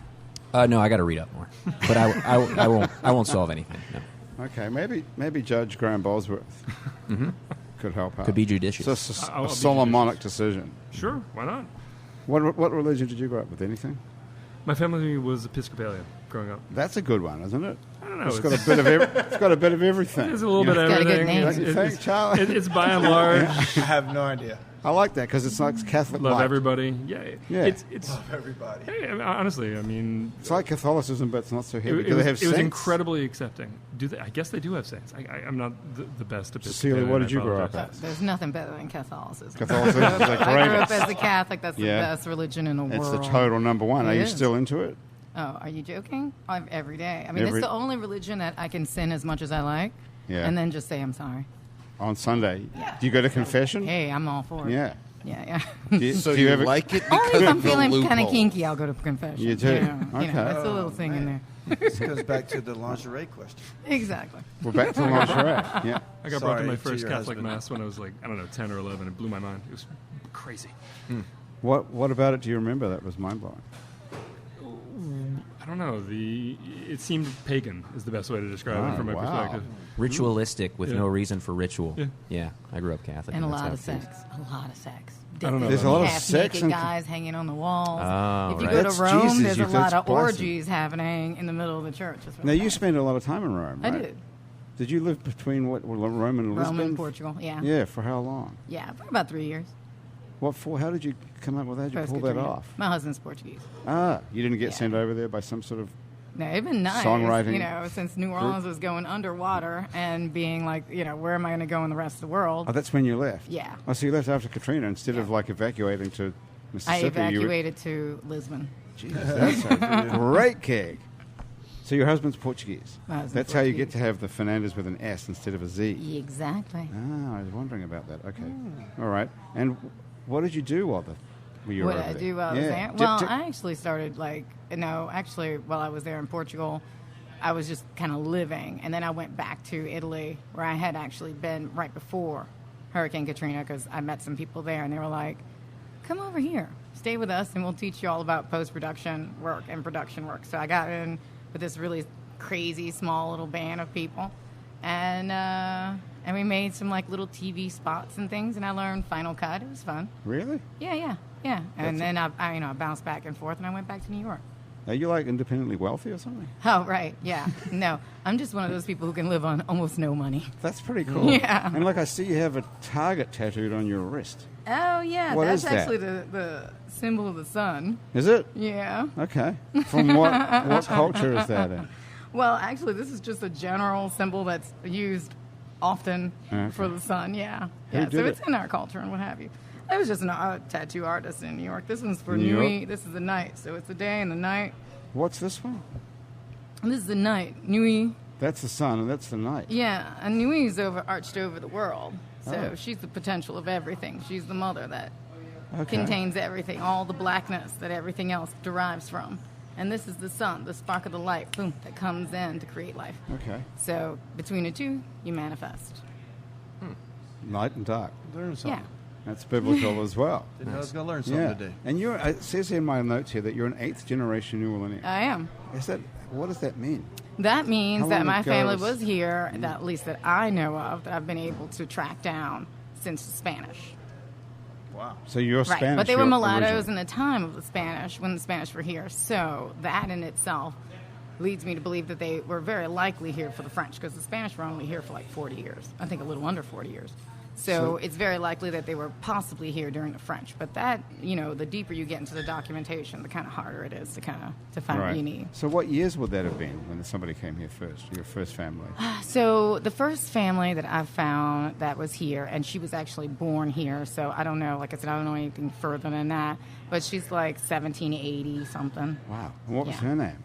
no, I got to read up more, but I won't solve anything. No. Okay, maybe Judge Graham Bosworth could help out. Could be judicious. So it's I'll a be Solomonic decision. Sure, why not? What religion did you grow up with? Anything? My family was Episcopalian growing up. That's a good one, isn't it? I don't know. It's got a bit of it's got a bit of everything. It's a little bit of It's got a good everything. name. It's- Don't you it's- think, Charlie? It's by and large. I have no idea. I like that because it's like Catholic Love light. everybody. Yeah. Yeah. It's Everybody. hey, I mean, honestly, I mean, It's like Catholicism, but it's not so heavy. it Do they have was saints? incredibly accepting. I guess they do have saints. I'm not the best Cecilia, Episcopalian. what I did you grow up apologize. as? There's nothing better than Catholicism. Catholicism is the I grew up greatest. as a Catholic. That's Yeah. the best religion in the It's world. the total number one. Are It you is. still into it? Oh, are you joking? Every day. I mean, Every- it's the only religion that I can sin as much as I like, Yeah. and then just say I'm sorry. On Sunday. Do you go to confession? Hey, I'm all for it. Yeah. Yeah. Do you, So do you you ever, like it Only because if I'm of the feeling kind of loophole. kinky, I'll go to confession. You do? Okay. Okay. It's a little thing in there. This goes back to the lingerie question. Exactly. We're back to lingerie. Yeah. I got brought to Sorry my to first your Catholic husband. mass when I was like, I don't know, 10 or 11. It blew my mind. It was crazy. What about it do you remember that was mind-blowing? I don't know. It seemed pagan is the best way to describe Oh, it from my wow. perspective. Ritualistic with Yeah. no reason for ritual. Yeah. Yeah, I grew up Catholic. And a that's lot how of it feels. sex. A lot of sex. I don't know There's a lot of Half sex naked and guys hanging on the walls. Oh, if you right. go That's to Rome, Jesus, there's a that's lot of blasphemy. orgies happening in the middle of the church. That's what Now, I'm you saying. spent a lot of time in Rome, I right? did. Did you live between Rome and Lisbon? Rome and Portugal. Yeah. Yeah, for how long? Yeah, for about 3 years. What for? How did you come up with that? How did you First pull that Katrina. off? My husband's Portuguese. Ah, you didn't get Yeah. sent over there by some sort of... No, it'd been nice, Songwriting since New Orleans was going underwater and being like, where am I going to go in the rest of the world? Oh, that's when you left? Yeah. Oh, so you left after Katrina instead of, like, evacuating to Mississippi. I evacuated to Lisbon. Jesus, that's a great gig. So your husband's Portuguese. My husband's That's how you get Portuguese. to have the Fernandez with an S instead of a Z. Exactly. Ah, I was wondering about that. Okay. All right. And what did you do while you were What over did I there? do while I was Yeah. there? Well, I actually started while I was there in Portugal, I was just kind of living. And then I went back to Italy where I had actually been right before Hurricane Katrina because I met some people there and they were like, come over here, stay with us and we'll teach you all about post-production work and production work. So I got in with this really crazy small little band of people. And we made some like little TV spots and things, and I learned Final Cut. It was fun. Really? Yeah. And then I bounced back and forth, and I went back to New York. Are you like independently wealthy or something? Oh, right. Yeah. No, I'm just one of those people who can live on almost no money. That's pretty cool. Yeah. And like I see you have a target tattooed on your wrist. Oh, yeah. What That's is that? actually the symbol of the sun. Is it? Yeah. Okay. From what culture is that in? Well, actually, this is just a general symbol that's used often Okay. for the sun. Yeah. Who Yeah. did So it? it's in our culture and what have you. I was just a tattoo artist in New York. This one's for New Nui. York? This is the night. So it's the day and the night. What's this one? And this is the night. Nui. That's the sun and that's the night. Yeah. And Nui is arched over the world. So Oh. she's the potential of everything. She's the mother that Okay. contains everything, all the blackness that everything else derives from. And this is the sun, the spark of the light, boom, that comes in to create life. Okay. So between the two, you manifest. Light and dark. Learn something. Yeah. That's biblical as well. Didn't know I was going to learn something Yeah. today. And it says in my notes here that you're an 8th generation New Orleanian. I am. What does that mean? That means How that long my ago family was- was here, that at least that I know of, that I've been able to track down since the Spanish. Wow. So you're Right, Spanish. but they were you're mulattoes originally. in the time of the Spanish, when the Spanish were here. So that in itself leads me to believe that they were very likely here for the French, because the Spanish were only here for like 40 years. I think a little under 40 years. So it's very likely that they were possibly here during the French. But that, the deeper you get into the documentation, the kind of harder it is to find what you need. So what years would that have been when somebody came here first, your first family? So the first family that I found that was here, and she was actually born here, so I don't know, like I said, I don't know anything further than that, but she's like 1780 something. Wow. And what was Yeah. her name?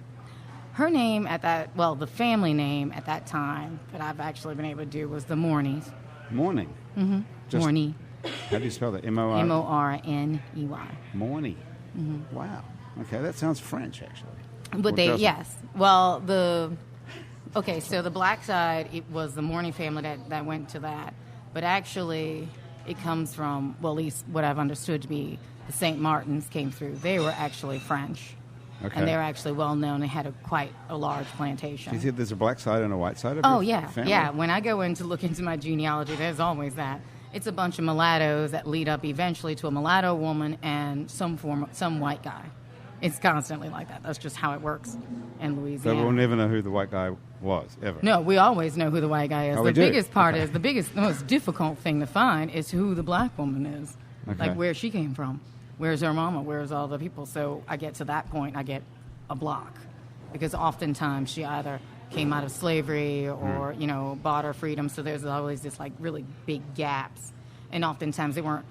Her name the family name at that time that I've actually been able to do was the Morneys. Morning. Mm-hmm. Just- Morney. How do you spell that? M-O-R? Morney. Morny. Mm-hmm. Wow. Okay, that sounds French, actually. But Or doesn't? yes. Well, so the black side, it was the Morney family that went to that. But actually, it comes from, well, at least what I've understood to be, the St. Martins came through. They were actually French. Okay. And they were actually well known. They had quite a large You plantation. said there's a black side and a white side of Oh, your yeah. family? Yeah. When I go in to look into my genealogy, there's always that. It's a bunch of mulattoes that lead up eventually to a mulatto woman and some white guy. It's constantly like that. That's just how it works in So Louisiana. we'll never know who the white guy was, ever. No, we always know who the white guy is. Oh, The we do? biggest part Okay. is, the most difficult thing to find is who the black woman is. Okay. Like where she came from. Where's her mama? Where's all the people? So I get to that point, I get a block. Because oftentimes she either came out of slavery or, bought her freedom. So there's always this like really big gaps. And oftentimes they weren't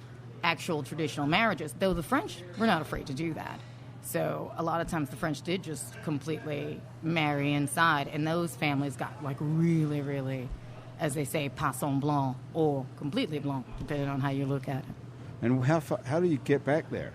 actual traditional marriages, though the French were not afraid to do that. So a lot of times the French did just completely marry inside, and those families got like really, really, as they say, passant blanc or completely blanc, depending on how you look at it. And how do you get back there?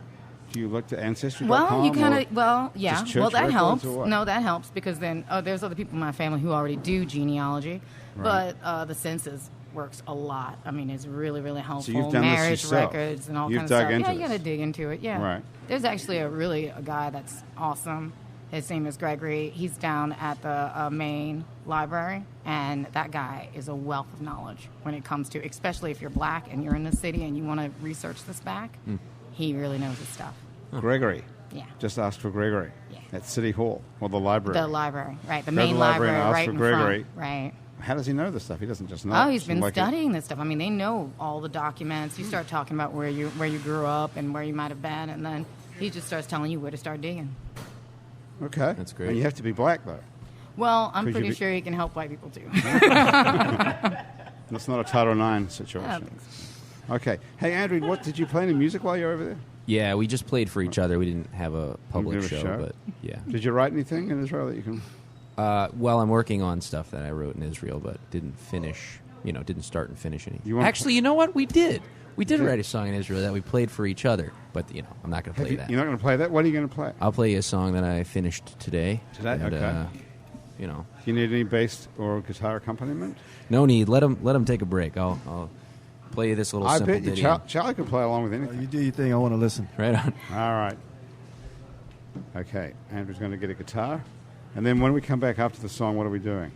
Do you look to Ancestry.com? Well, you kind or of, yeah. just church Well, that records helps. or what? No, that helps because then there's other people in my family who already do genealogy, Right. but the census works a lot. I mean, it's really, really helpful. you've done this Marriage yourself. records and all You've kinds dug of stuff. into Yeah, you got to this. dig into it. Yeah. Right. There's actually a guy that's awesome. His name is Gregory. He's down at the Maine Library, and that guy is a wealth of knowledge when it comes to, especially if you're black and you're in the city and you want to research this back. He really knows his stuff. Gregory. Yeah. Just ask for Gregory Yeah. at City Hall or the library. The library, right? The Go to main the library and ask right for in Gregory. front, right? How does he know this stuff? He doesn't just know. Oh, he's It's been like studying this stuff. I mean, they know all the documents. You start talking about where you grew up and where you might have been, and then he just starts telling you where to start digging. Okay. That's great. And you have to be black, though. Well, I'm Could you pretty be- sure he can help white people too. It's not a Title IX I don't situation. think Okay. Hey, Andrew, what did you play any music while you were over there? Yeah, we just played for each other. We didn't have a public did a show, show? but yeah. Did you write anything in Israel that you can? Well, I'm working on stuff that I wrote in Israel, but didn't finish. Didn't start and finish any. You want- Actually, you know what? We did. We did write a song in Israel that we played for each other, but I'm not going to play that. You're not going to play that? What are you going to play? I'll play you a song that I finished today. Today? And, Okay. You know, Do you need any bass or guitar accompaniment? no need. Let them take a break. I'll play you this little I simple bet you ditty. Charlie could play along with anything. You do your thing. I want to listen. Right on. All right. Okay, Andrew's going to get a guitar. And then when we come back after the song, what are we doing?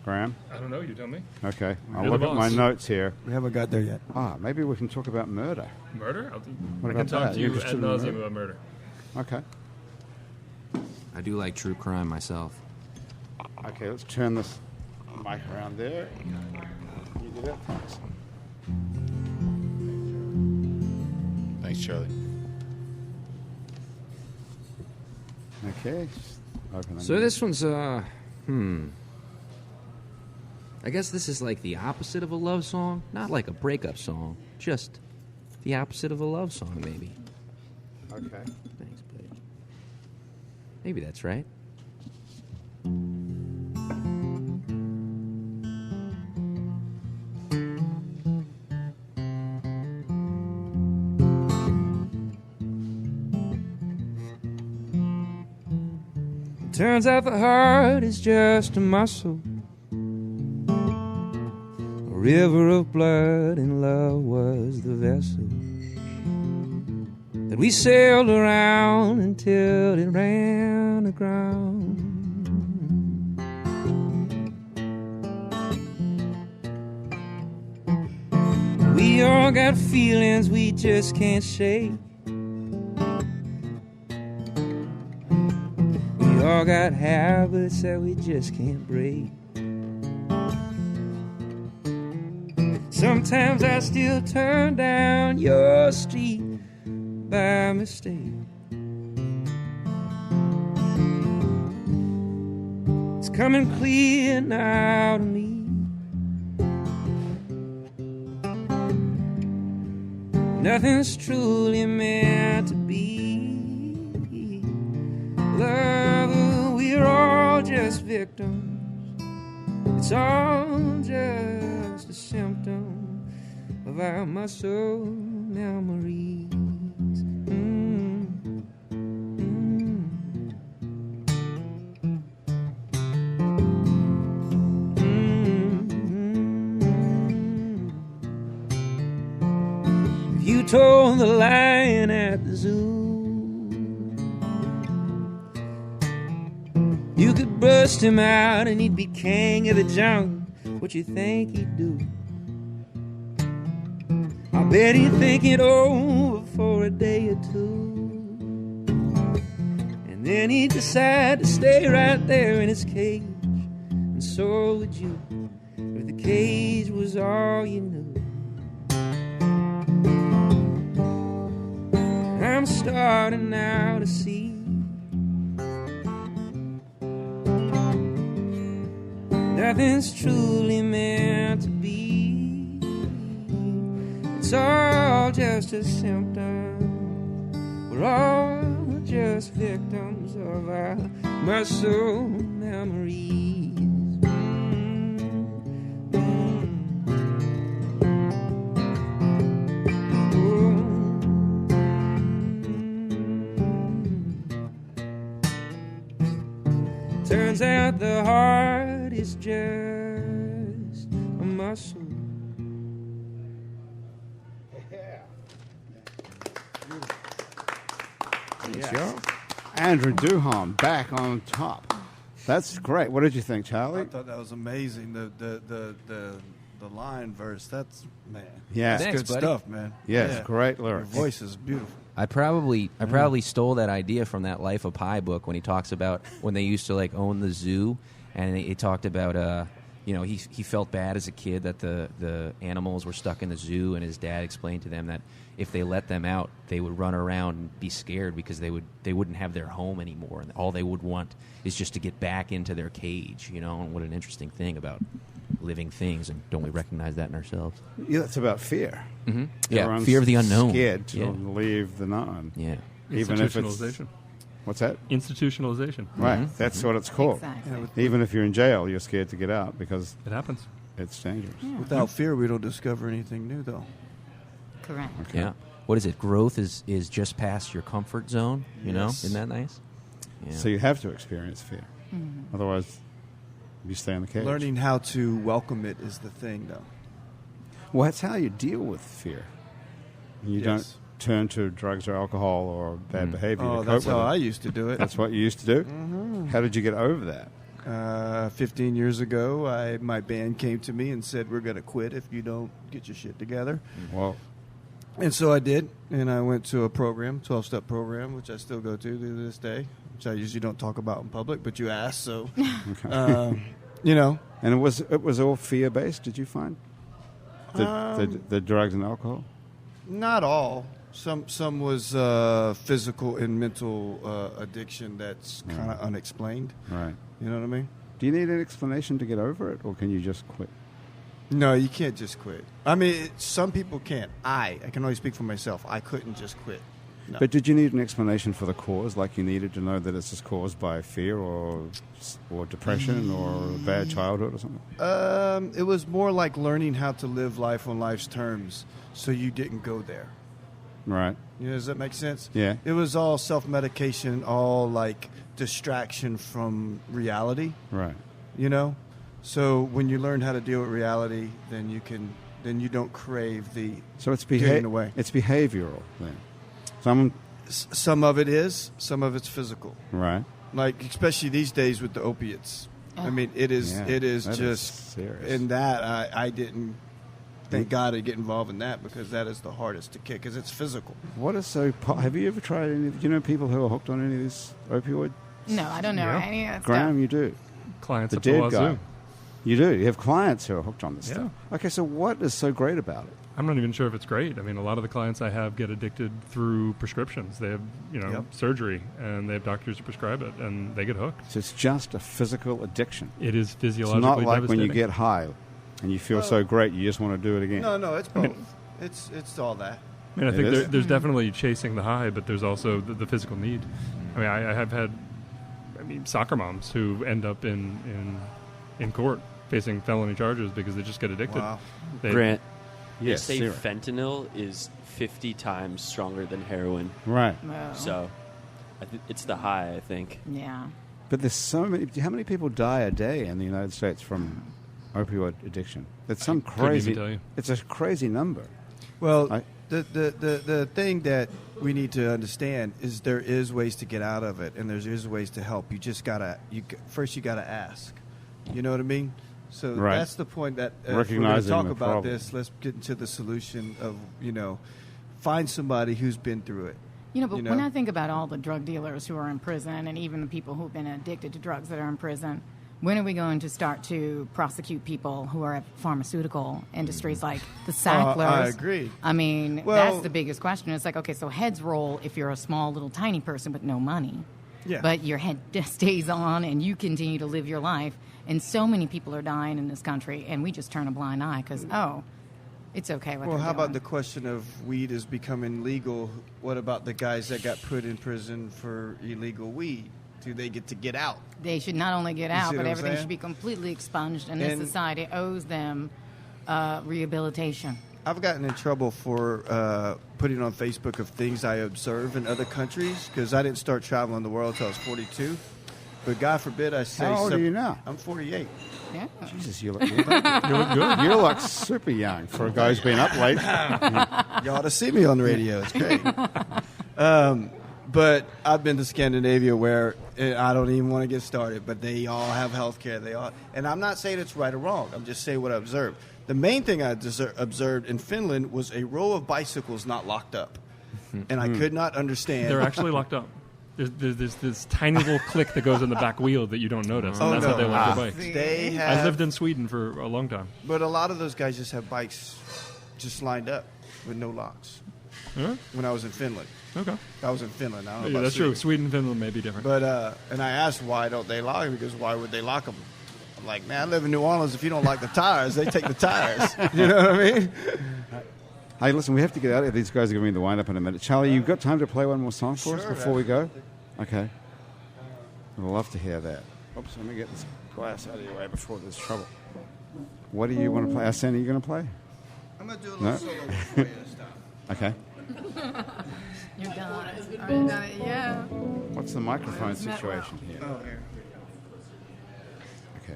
Graham? I don't know. You tell me. Okay, I'll You're look the at my boss. notes here. We haven't got there yet. Maybe we can talk about murder. Murder? What I can about talk that? to You're you interested ad in nauseum murder? about murder. Okay. I do like true crime myself. Okay, let's turn this mic around there. You do that, thanks. Thanks, Charlie. Okay. Open the So this one's I guess this is like the opposite of a love song, not like a breakup song, just the opposite of a love song, maybe. Okay. Thanks, buddy. Maybe that's right. Turns out the heart is just a muscle, a river of blood, and love was the vessel that we sailed around until it ran aground. We all got feelings we just can't shake. We all got habits that we just can't break. Sometimes I still turn down your street by mistake. It's coming clear now to me. Nothing's truly meant to be. Lover, we're all just victims. It's all just a symptom of our muscle memories. If you told the lion at the zoo you could bust him out and he'd be king of the jungle, what you think he'd do? I bet he'd think it over for a day or two, and then he'd decide to stay right there in his cage. And so would you, if the cage was all you knew. I'm starting now to see nothing's truly meant to be. It's all just a symptom. We're all just victims of our muscle memories. Turns out the heart is just a muscle. Yeah. Andrew Duhon back on top. That's great. What did you think, Charlie? I thought that was amazing. The line verse. That's man. Yeah, that's thanks, good buddy. stuff, man. Yes, great Your lyrics. voice is beautiful. I probably stole that idea from that Life of Pi book when he talks about when they used to like own the zoo, and he talked about he felt bad as a kid that the animals were stuck in the zoo, and his dad explained to them that if they let them out, they would run around and be scared because they wouldn't have their home anymore, and all they would want is just to get back into their cage. And what an interesting thing about living things, and don't we recognize that in ourselves? Yeah, it's about fear. Mm-hmm. Yeah, Everyone's fear of the unknown. Scared to Yeah. leave the known. Yeah. Even if it's Institutionalization. what's that? Institutionalization. Right, Mm-hmm. that's what it's called. Exactly. Even if you're in jail, you're scared to get out because It happens. it's dangerous. Without fear, we don't discover anything new, though. Correct. Yeah. What is it? Growth is just past your comfort zone. Yes. Isn't that nice? Yeah. So you have to experience fear. Otherwise, you stay in the cage. Learning how to welcome it is the thing, though. Well, that's how you deal with fear. You Yes. don't turn to drugs or alcohol or bad behavior to Oh, cope that's with how it. I used to do it. That's what you used to do? How did you get over that? 15 years ago, my band came to me and said, "We're going to quit if you don't get your shit together." Well, And so I did, and I went to a program, 12-step program, which I still go to this day, which I usually don't talk about in public, but you asked, so, you know. And it was all fear-based, did you find? The drugs and alcohol? Not all. Some was physical and mental addiction that's kind of unexplained. Right. You know what I mean? Do you need an explanation to get over it, or can you just quit? No, you can't just quit. I mean, some people can't. I can only speak for myself. I couldn't just quit. No. But did you need an explanation for the cause? Like you needed to know that it's just caused by fear or depression or a bad childhood or something? It was more like learning how to live life on life's terms so you didn't go there. Right. You know, does that make sense? Yeah. It was all self-medication, all like distraction from reality. Right. You know? So when you learn how to deal with reality, then you don't crave the So it's getting away. It's behavioral then. Some of it is, some of it's physical. Right. Like especially these days with the opiates. I mean, it is just serious. in that I didn't thank God I get involved in that because that is the hardest to kick because it's physical. What is so? Have you ever tried any? Do you know people who are hooked on any of these opioids? No, I don't know any of that Graham, stuff. you do. Clients The at the dead wazoo. guy. You do. You have clients who are hooked on this Yeah. stuff. Okay, so what is so great about it? I'm not even sure if it's great. I mean, a lot of the clients I have get addicted through prescriptions. They have, surgery, and they have doctors who prescribe it, and they get hooked. So it's just a physical addiction. It is It's physiologically not like when you devastating. get high and you feel so great you just want to do it again. No, it's both. It's all that. I mean, I think is? there's definitely chasing the high, but there's also the physical need. I mean, I have had, soccer moms who end up in court facing felony charges because they just get addicted. Wow. Grant, Yes, they say Sarah. fentanyl is 50 times stronger than heroin. Right. Well, So it's the high, I think. yeah. But there's so many. How many people die a day in the United States from opioid addiction? It's some couldn't crazy. even tell you. It's a crazy number. Well, I- the thing that we need to understand is there is ways to get out of it, and there is ways to help. You just first you gotta ask. You know what I mean? So Right. that's the point that if we're going to Recognizing talk the about problem. this. Let's get into the solution of find somebody who's been through it. But when I think about all the drug dealers who are in prison and even the people who've been addicted to drugs that are in prison, when are we going to start to prosecute people who are at pharmaceutical industries like the Sacklers? I agree. I mean, Well- that's the biggest question. It's like, okay, so heads roll if you're a small, little, tiny person with no money. Yeah. But your head just stays on and you continue to live your life. And so many people are dying in this country, and we just turn a blind eye because, it's okay what Well, they're how about doing. the question of weed is becoming legal? What about the guys that got put in prison for illegal weed? Do they get out? They should not only get out, see but what I'm everything saying? should be completely expunged, and this And- society owes them rehabilitation. I've gotten in trouble for putting on Facebook of things I observe in other countries because I didn't start traveling the world until I was 42. But God forbid I say... How old are you now? I'm 48. Yeah. Jesus, you look good. You look super young for a guy who's been up late. You ought to see me on the radio. It's great. But I've been to Scandinavia where I don't even want to get started, but they all have health care. And I'm not saying it's right or wrong. I'm just saying what I observed. The main thing I observed in Finland was a row of bicycles not locked up. And I could not understand. They're actually locked up. There's this tiny little click that goes in the back wheel that you don't notice. Oh, And that's no. how they lock their bikes. They have, I've lived in Sweden for a long time. but a lot of those guys just have bikes just lined up with no locks. Huh? When I was in Finland. Okay. I was in Finland. I don't know Yeah, about that's Sweden. true. Sweden and Finland may be different. But and I asked why don't they lock them? Because why would they lock them? I'm like, man, I live in New Orleans. If you don't like the tires, they take the tires. You know what I mean? Hey, listen, we have to get out of here. These guys are giving me the wind up in a minute. Charlie, you've got time to play one more song for us Sure, before we go? Okay. I'd love to hear that. Oops, let me get this glass out of your way before there's trouble. What do you want to play? Asana, are you going to play? I'm going to do a No? little solo for you this time. Okay. You're done. Yeah. What's the microphone situation here? Oh, here. Okay.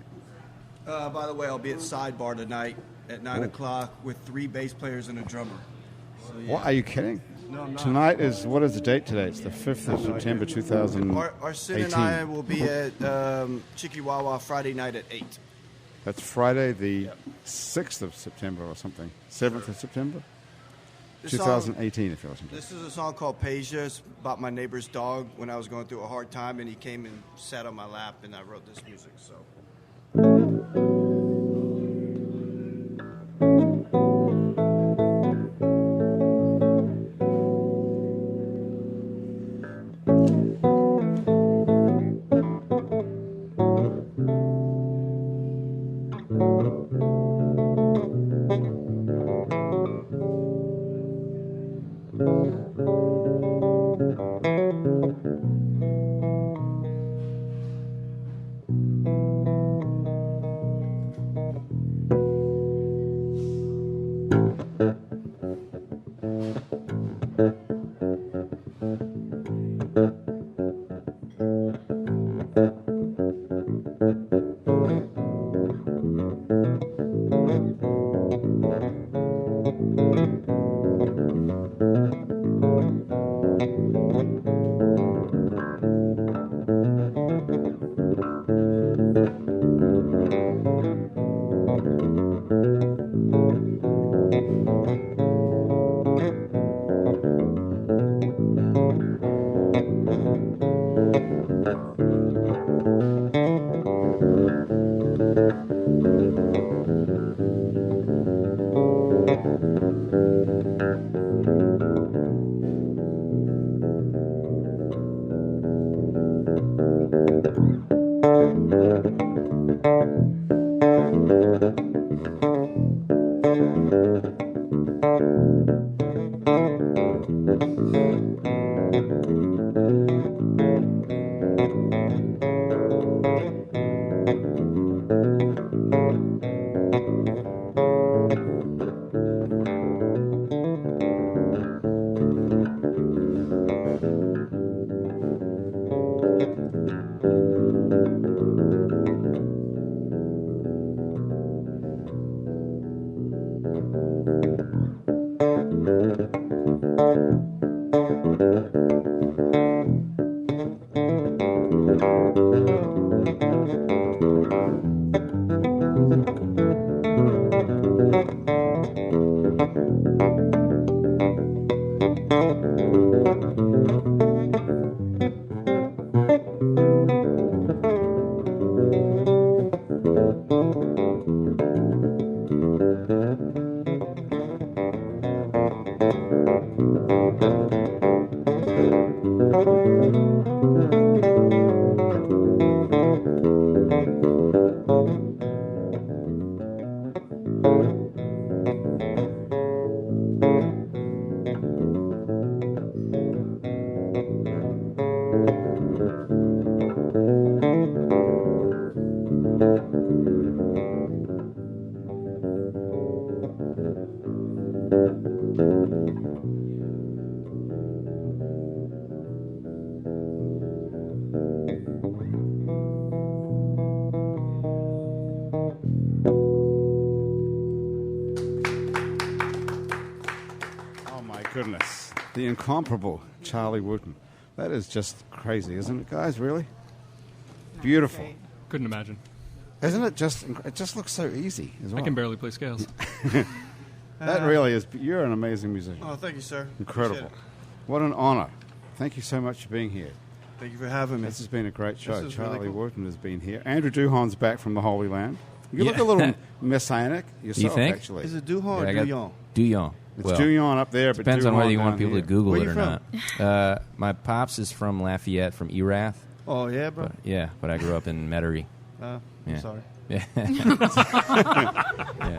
By the way, I'll be at Sidebar tonight at 9 o'clock with 3 bass players and a drummer. So, yeah. What? Are you kidding? No, I'm not. Tonight is, what is the date today? It's the 5th of September, 2018. Arsen and I will be at Chikiwawa Friday night at 8. That's Friday the 6th of September or something. 7th of September? This 2018, if you're listening. This is a song called Peja. It's about my neighbor's dog when I was going through a hard time, and he came and sat on my lap, and I wrote this music. So. Goodness, the incomparable Charlie Wooten. That is just crazy, isn't it, guys? Really beautiful. Couldn't imagine. Isn't it just? It just looks so easy as well. I can barely play scales. That really is. You're an amazing musician. Oh, thank you, sir. Incredible. What an honor. Thank you so much for being here. Thank you for having me. This has been a great show. This is Charlie really cool. Wooten has been here. Andrew Duhon's back from the Holy Land. You look Yeah. a little messianic yourself, You think? actually. Is it Duhon or I got Duyon? Duyon. It's Duyon up there, but depends on Duhon whether you down want people here. to Google Where it you or not. My pops is from Lafayette, from Erath. Oh, yeah, bro? But I grew up in Metairie. I'm Yeah. sorry. Yeah.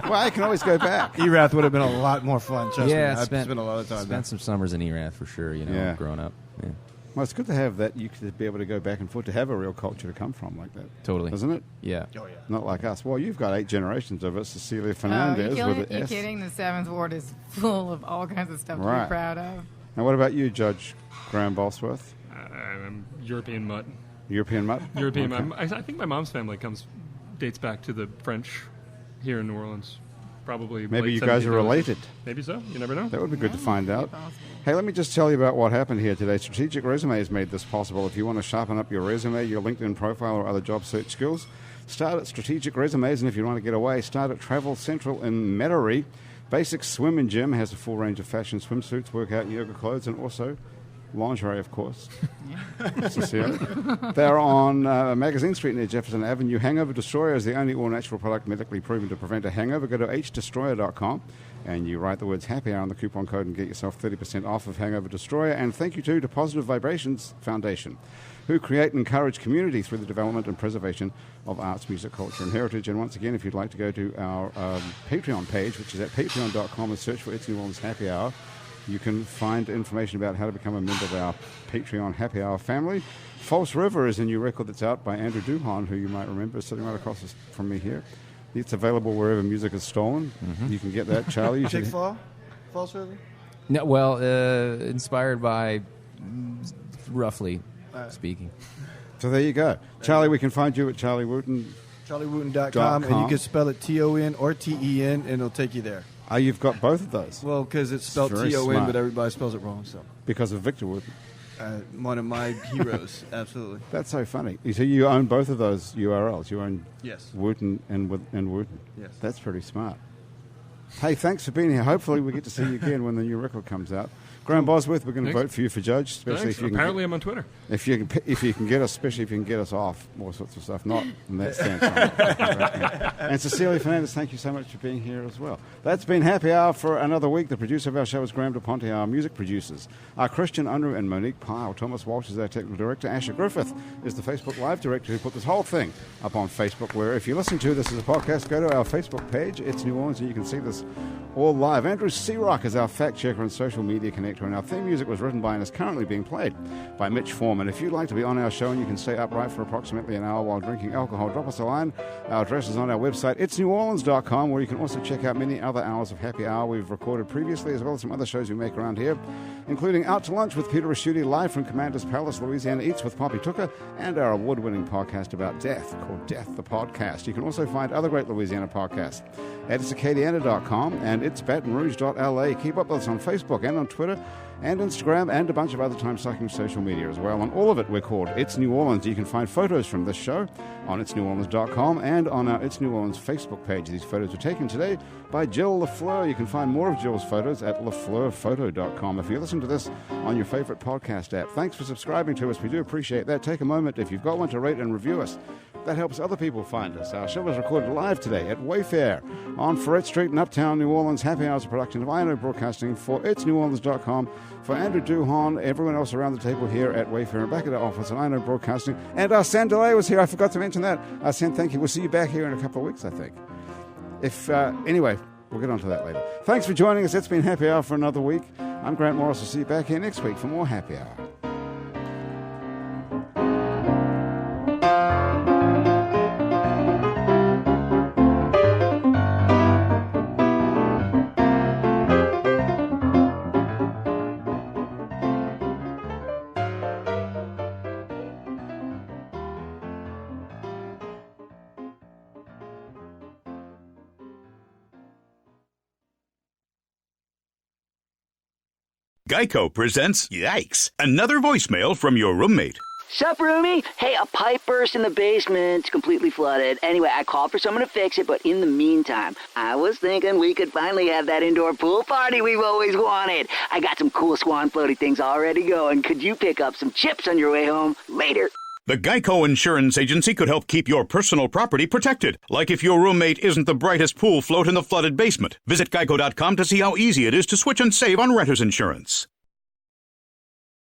Well, I can always go back. Erath would have been a lot more fun, trust me. Yeah, I've spent a lot of time there. Spent some summers in Erath for sure, Yeah. growing up. Yeah. Well, it's good to have that. You could be able to go back and forth to have a real culture to come from like that. Totally. Isn't it? Yeah. Oh, yeah. Not like us. Well, you've got 8 generations of it. Cecilia Oh, Fernandez you with an You're S. kidding? The 7th Ward is full of all kinds of stuff to Right. be proud of. Now, what about you, Judge Graham Bolsworth? I'm European mutt. European mutt? European. Okay. I think my mom's family dates back to the French here in New Orleans. Probably. Maybe late you guys are 1700s. related. Maybe so. You never know. That would be good to find out. Possible. Hey, let me just tell you about what happened here today. Strategic Resumes made this possible. If you want to sharpen up your resume, your LinkedIn profile, or other job search skills, start at Strategic Resumes. And if you want to get away, start at Travel Central in Metairie. Basic Swim and Gym has a full range of fashion swimsuits, workout and yoga clothes, and also lingerie, of course. Cecilia. They're on Magazine Street near Jefferson Avenue. Hangover Destroyer is the only all-natural product medically proven to prevent a hangover. Go to hdestroyer.com and you write the words happy hour on the coupon code and get yourself 30% off of Hangover Destroyer. And thank you to Positive Vibrations Foundation, who create and encourage community through the development and preservation of arts, music, culture, and heritage. And once again, if you'd like to go to our Patreon page, which is at patreon.com, and search for It's New Orleans Happy Hour, you can find information about how to become a member of our Patreon Happy Hour family. False River is a new record that's out by Andrew Duhon, who you might remember is sitting right across from me here. It's available wherever music is stolen. You can get that. Charlie, you should... False River? No, well, inspired by, roughly speaking. So there you go. Charlie, we can find you at Charlie Wooten. CharlieWooten.com, and you can spell it T-O-N or T-E-N, and it'll take you there. Oh, you've got both of those? Well, because it's spelled Very T-O-N, smart. but everybody spells it wrong. So Because of Victor Wooten. One of my heroes, absolutely. That's so funny. So you own both of those URLs. You own Yes. Wooten and Wooten. Yes. That's pretty smart. Hey, thanks for being here. Hopefully we get to see you again when the new record comes out. Graham Bosworth, we're going to vote for you for judge, especially Thanks. if you can. Apparently, I'm on Twitter. If you can get us, especially if you can get us off all sorts of stuff, not in that sense. And Cecilia Fernandez, thank you so much for being here as well. That's been Happy Hour for another week. The producer of our show is Graham DePonte. Our music producers are Christian Unruh and Monique Pyle. Thomas Walsh is our technical director. Asher Griffith is the Facebook Live director who put this whole thing up on Facebook, where if you're listening to this as a podcast, go to our Facebook page, It's New Orleans, and you can see this all live. Andrew Searock is our fact checker and social media connector, and our theme music was written by and is currently being played by Mitch Foreman. If you'd like to be on our show and you can stay upright for approximately an hour while drinking alcohol, drop us a line. Our address is on our website, itsneworleans.com, where you can also check out many other hours of Happy Hour we've recorded previously, as well as some other shows we make around here, including Out to Lunch with Peter Raschuti, live from Commander's Palace, Louisiana Eats with Poppy Tooker, and our award-winning podcast about death called Death the Podcast. You can also find other great Louisiana podcasts at itsacadiana.com and itsbatonrouge.la. Keep up with us on Facebook and on Twitter and Instagram and a bunch of other time-sucking social media as well. On all of it, we're called It's New Orleans. You can find photos from this show on itsneworleans.com and on our It's New Orleans Facebook page. These photos were taken today by Jill LaFleur. You can find more of Jill's photos at lafleurphoto.com. If you listen to this on your favorite podcast app, thanks for subscribing to us. We do appreciate that. Take a moment, if you've got one, to rate and review us. That helps other people find us. Our show was recorded live today at Wayfair on Ferret Street in Uptown New Orleans. Happy Hours, a production of INO Broadcasting for itsneworleans.com. For Andrew Duhon, everyone else around the table here at Wayfair and back at our office at INO Broadcasting. And Arsène Delay was here. I forgot to mention that. Arsène, thank you. We'll see you back here in a couple of weeks, I think. Anyway, we'll get on to that later. Thanks for joining us. It's been Happy Hour for another week. I'm Grant Morris. We'll see you back here next week for more Happy Hour. Geico presents, yikes, another voicemail from your roommate. Sup, roomie? Hey, a pipe burst in the basement. It's completely flooded. Anyway, I called for someone to fix it, but in the meantime, I was thinking we could finally have that indoor pool party we've always wanted. I got some cool swan floaty things already going. Could you pick up some chips on your way home? Later. The Geico Insurance Agency could help keep your personal property protected, like if your roommate isn't the brightest pool float in the flooded basement. Visit geico.com to see how easy it is to switch and save on renter's insurance.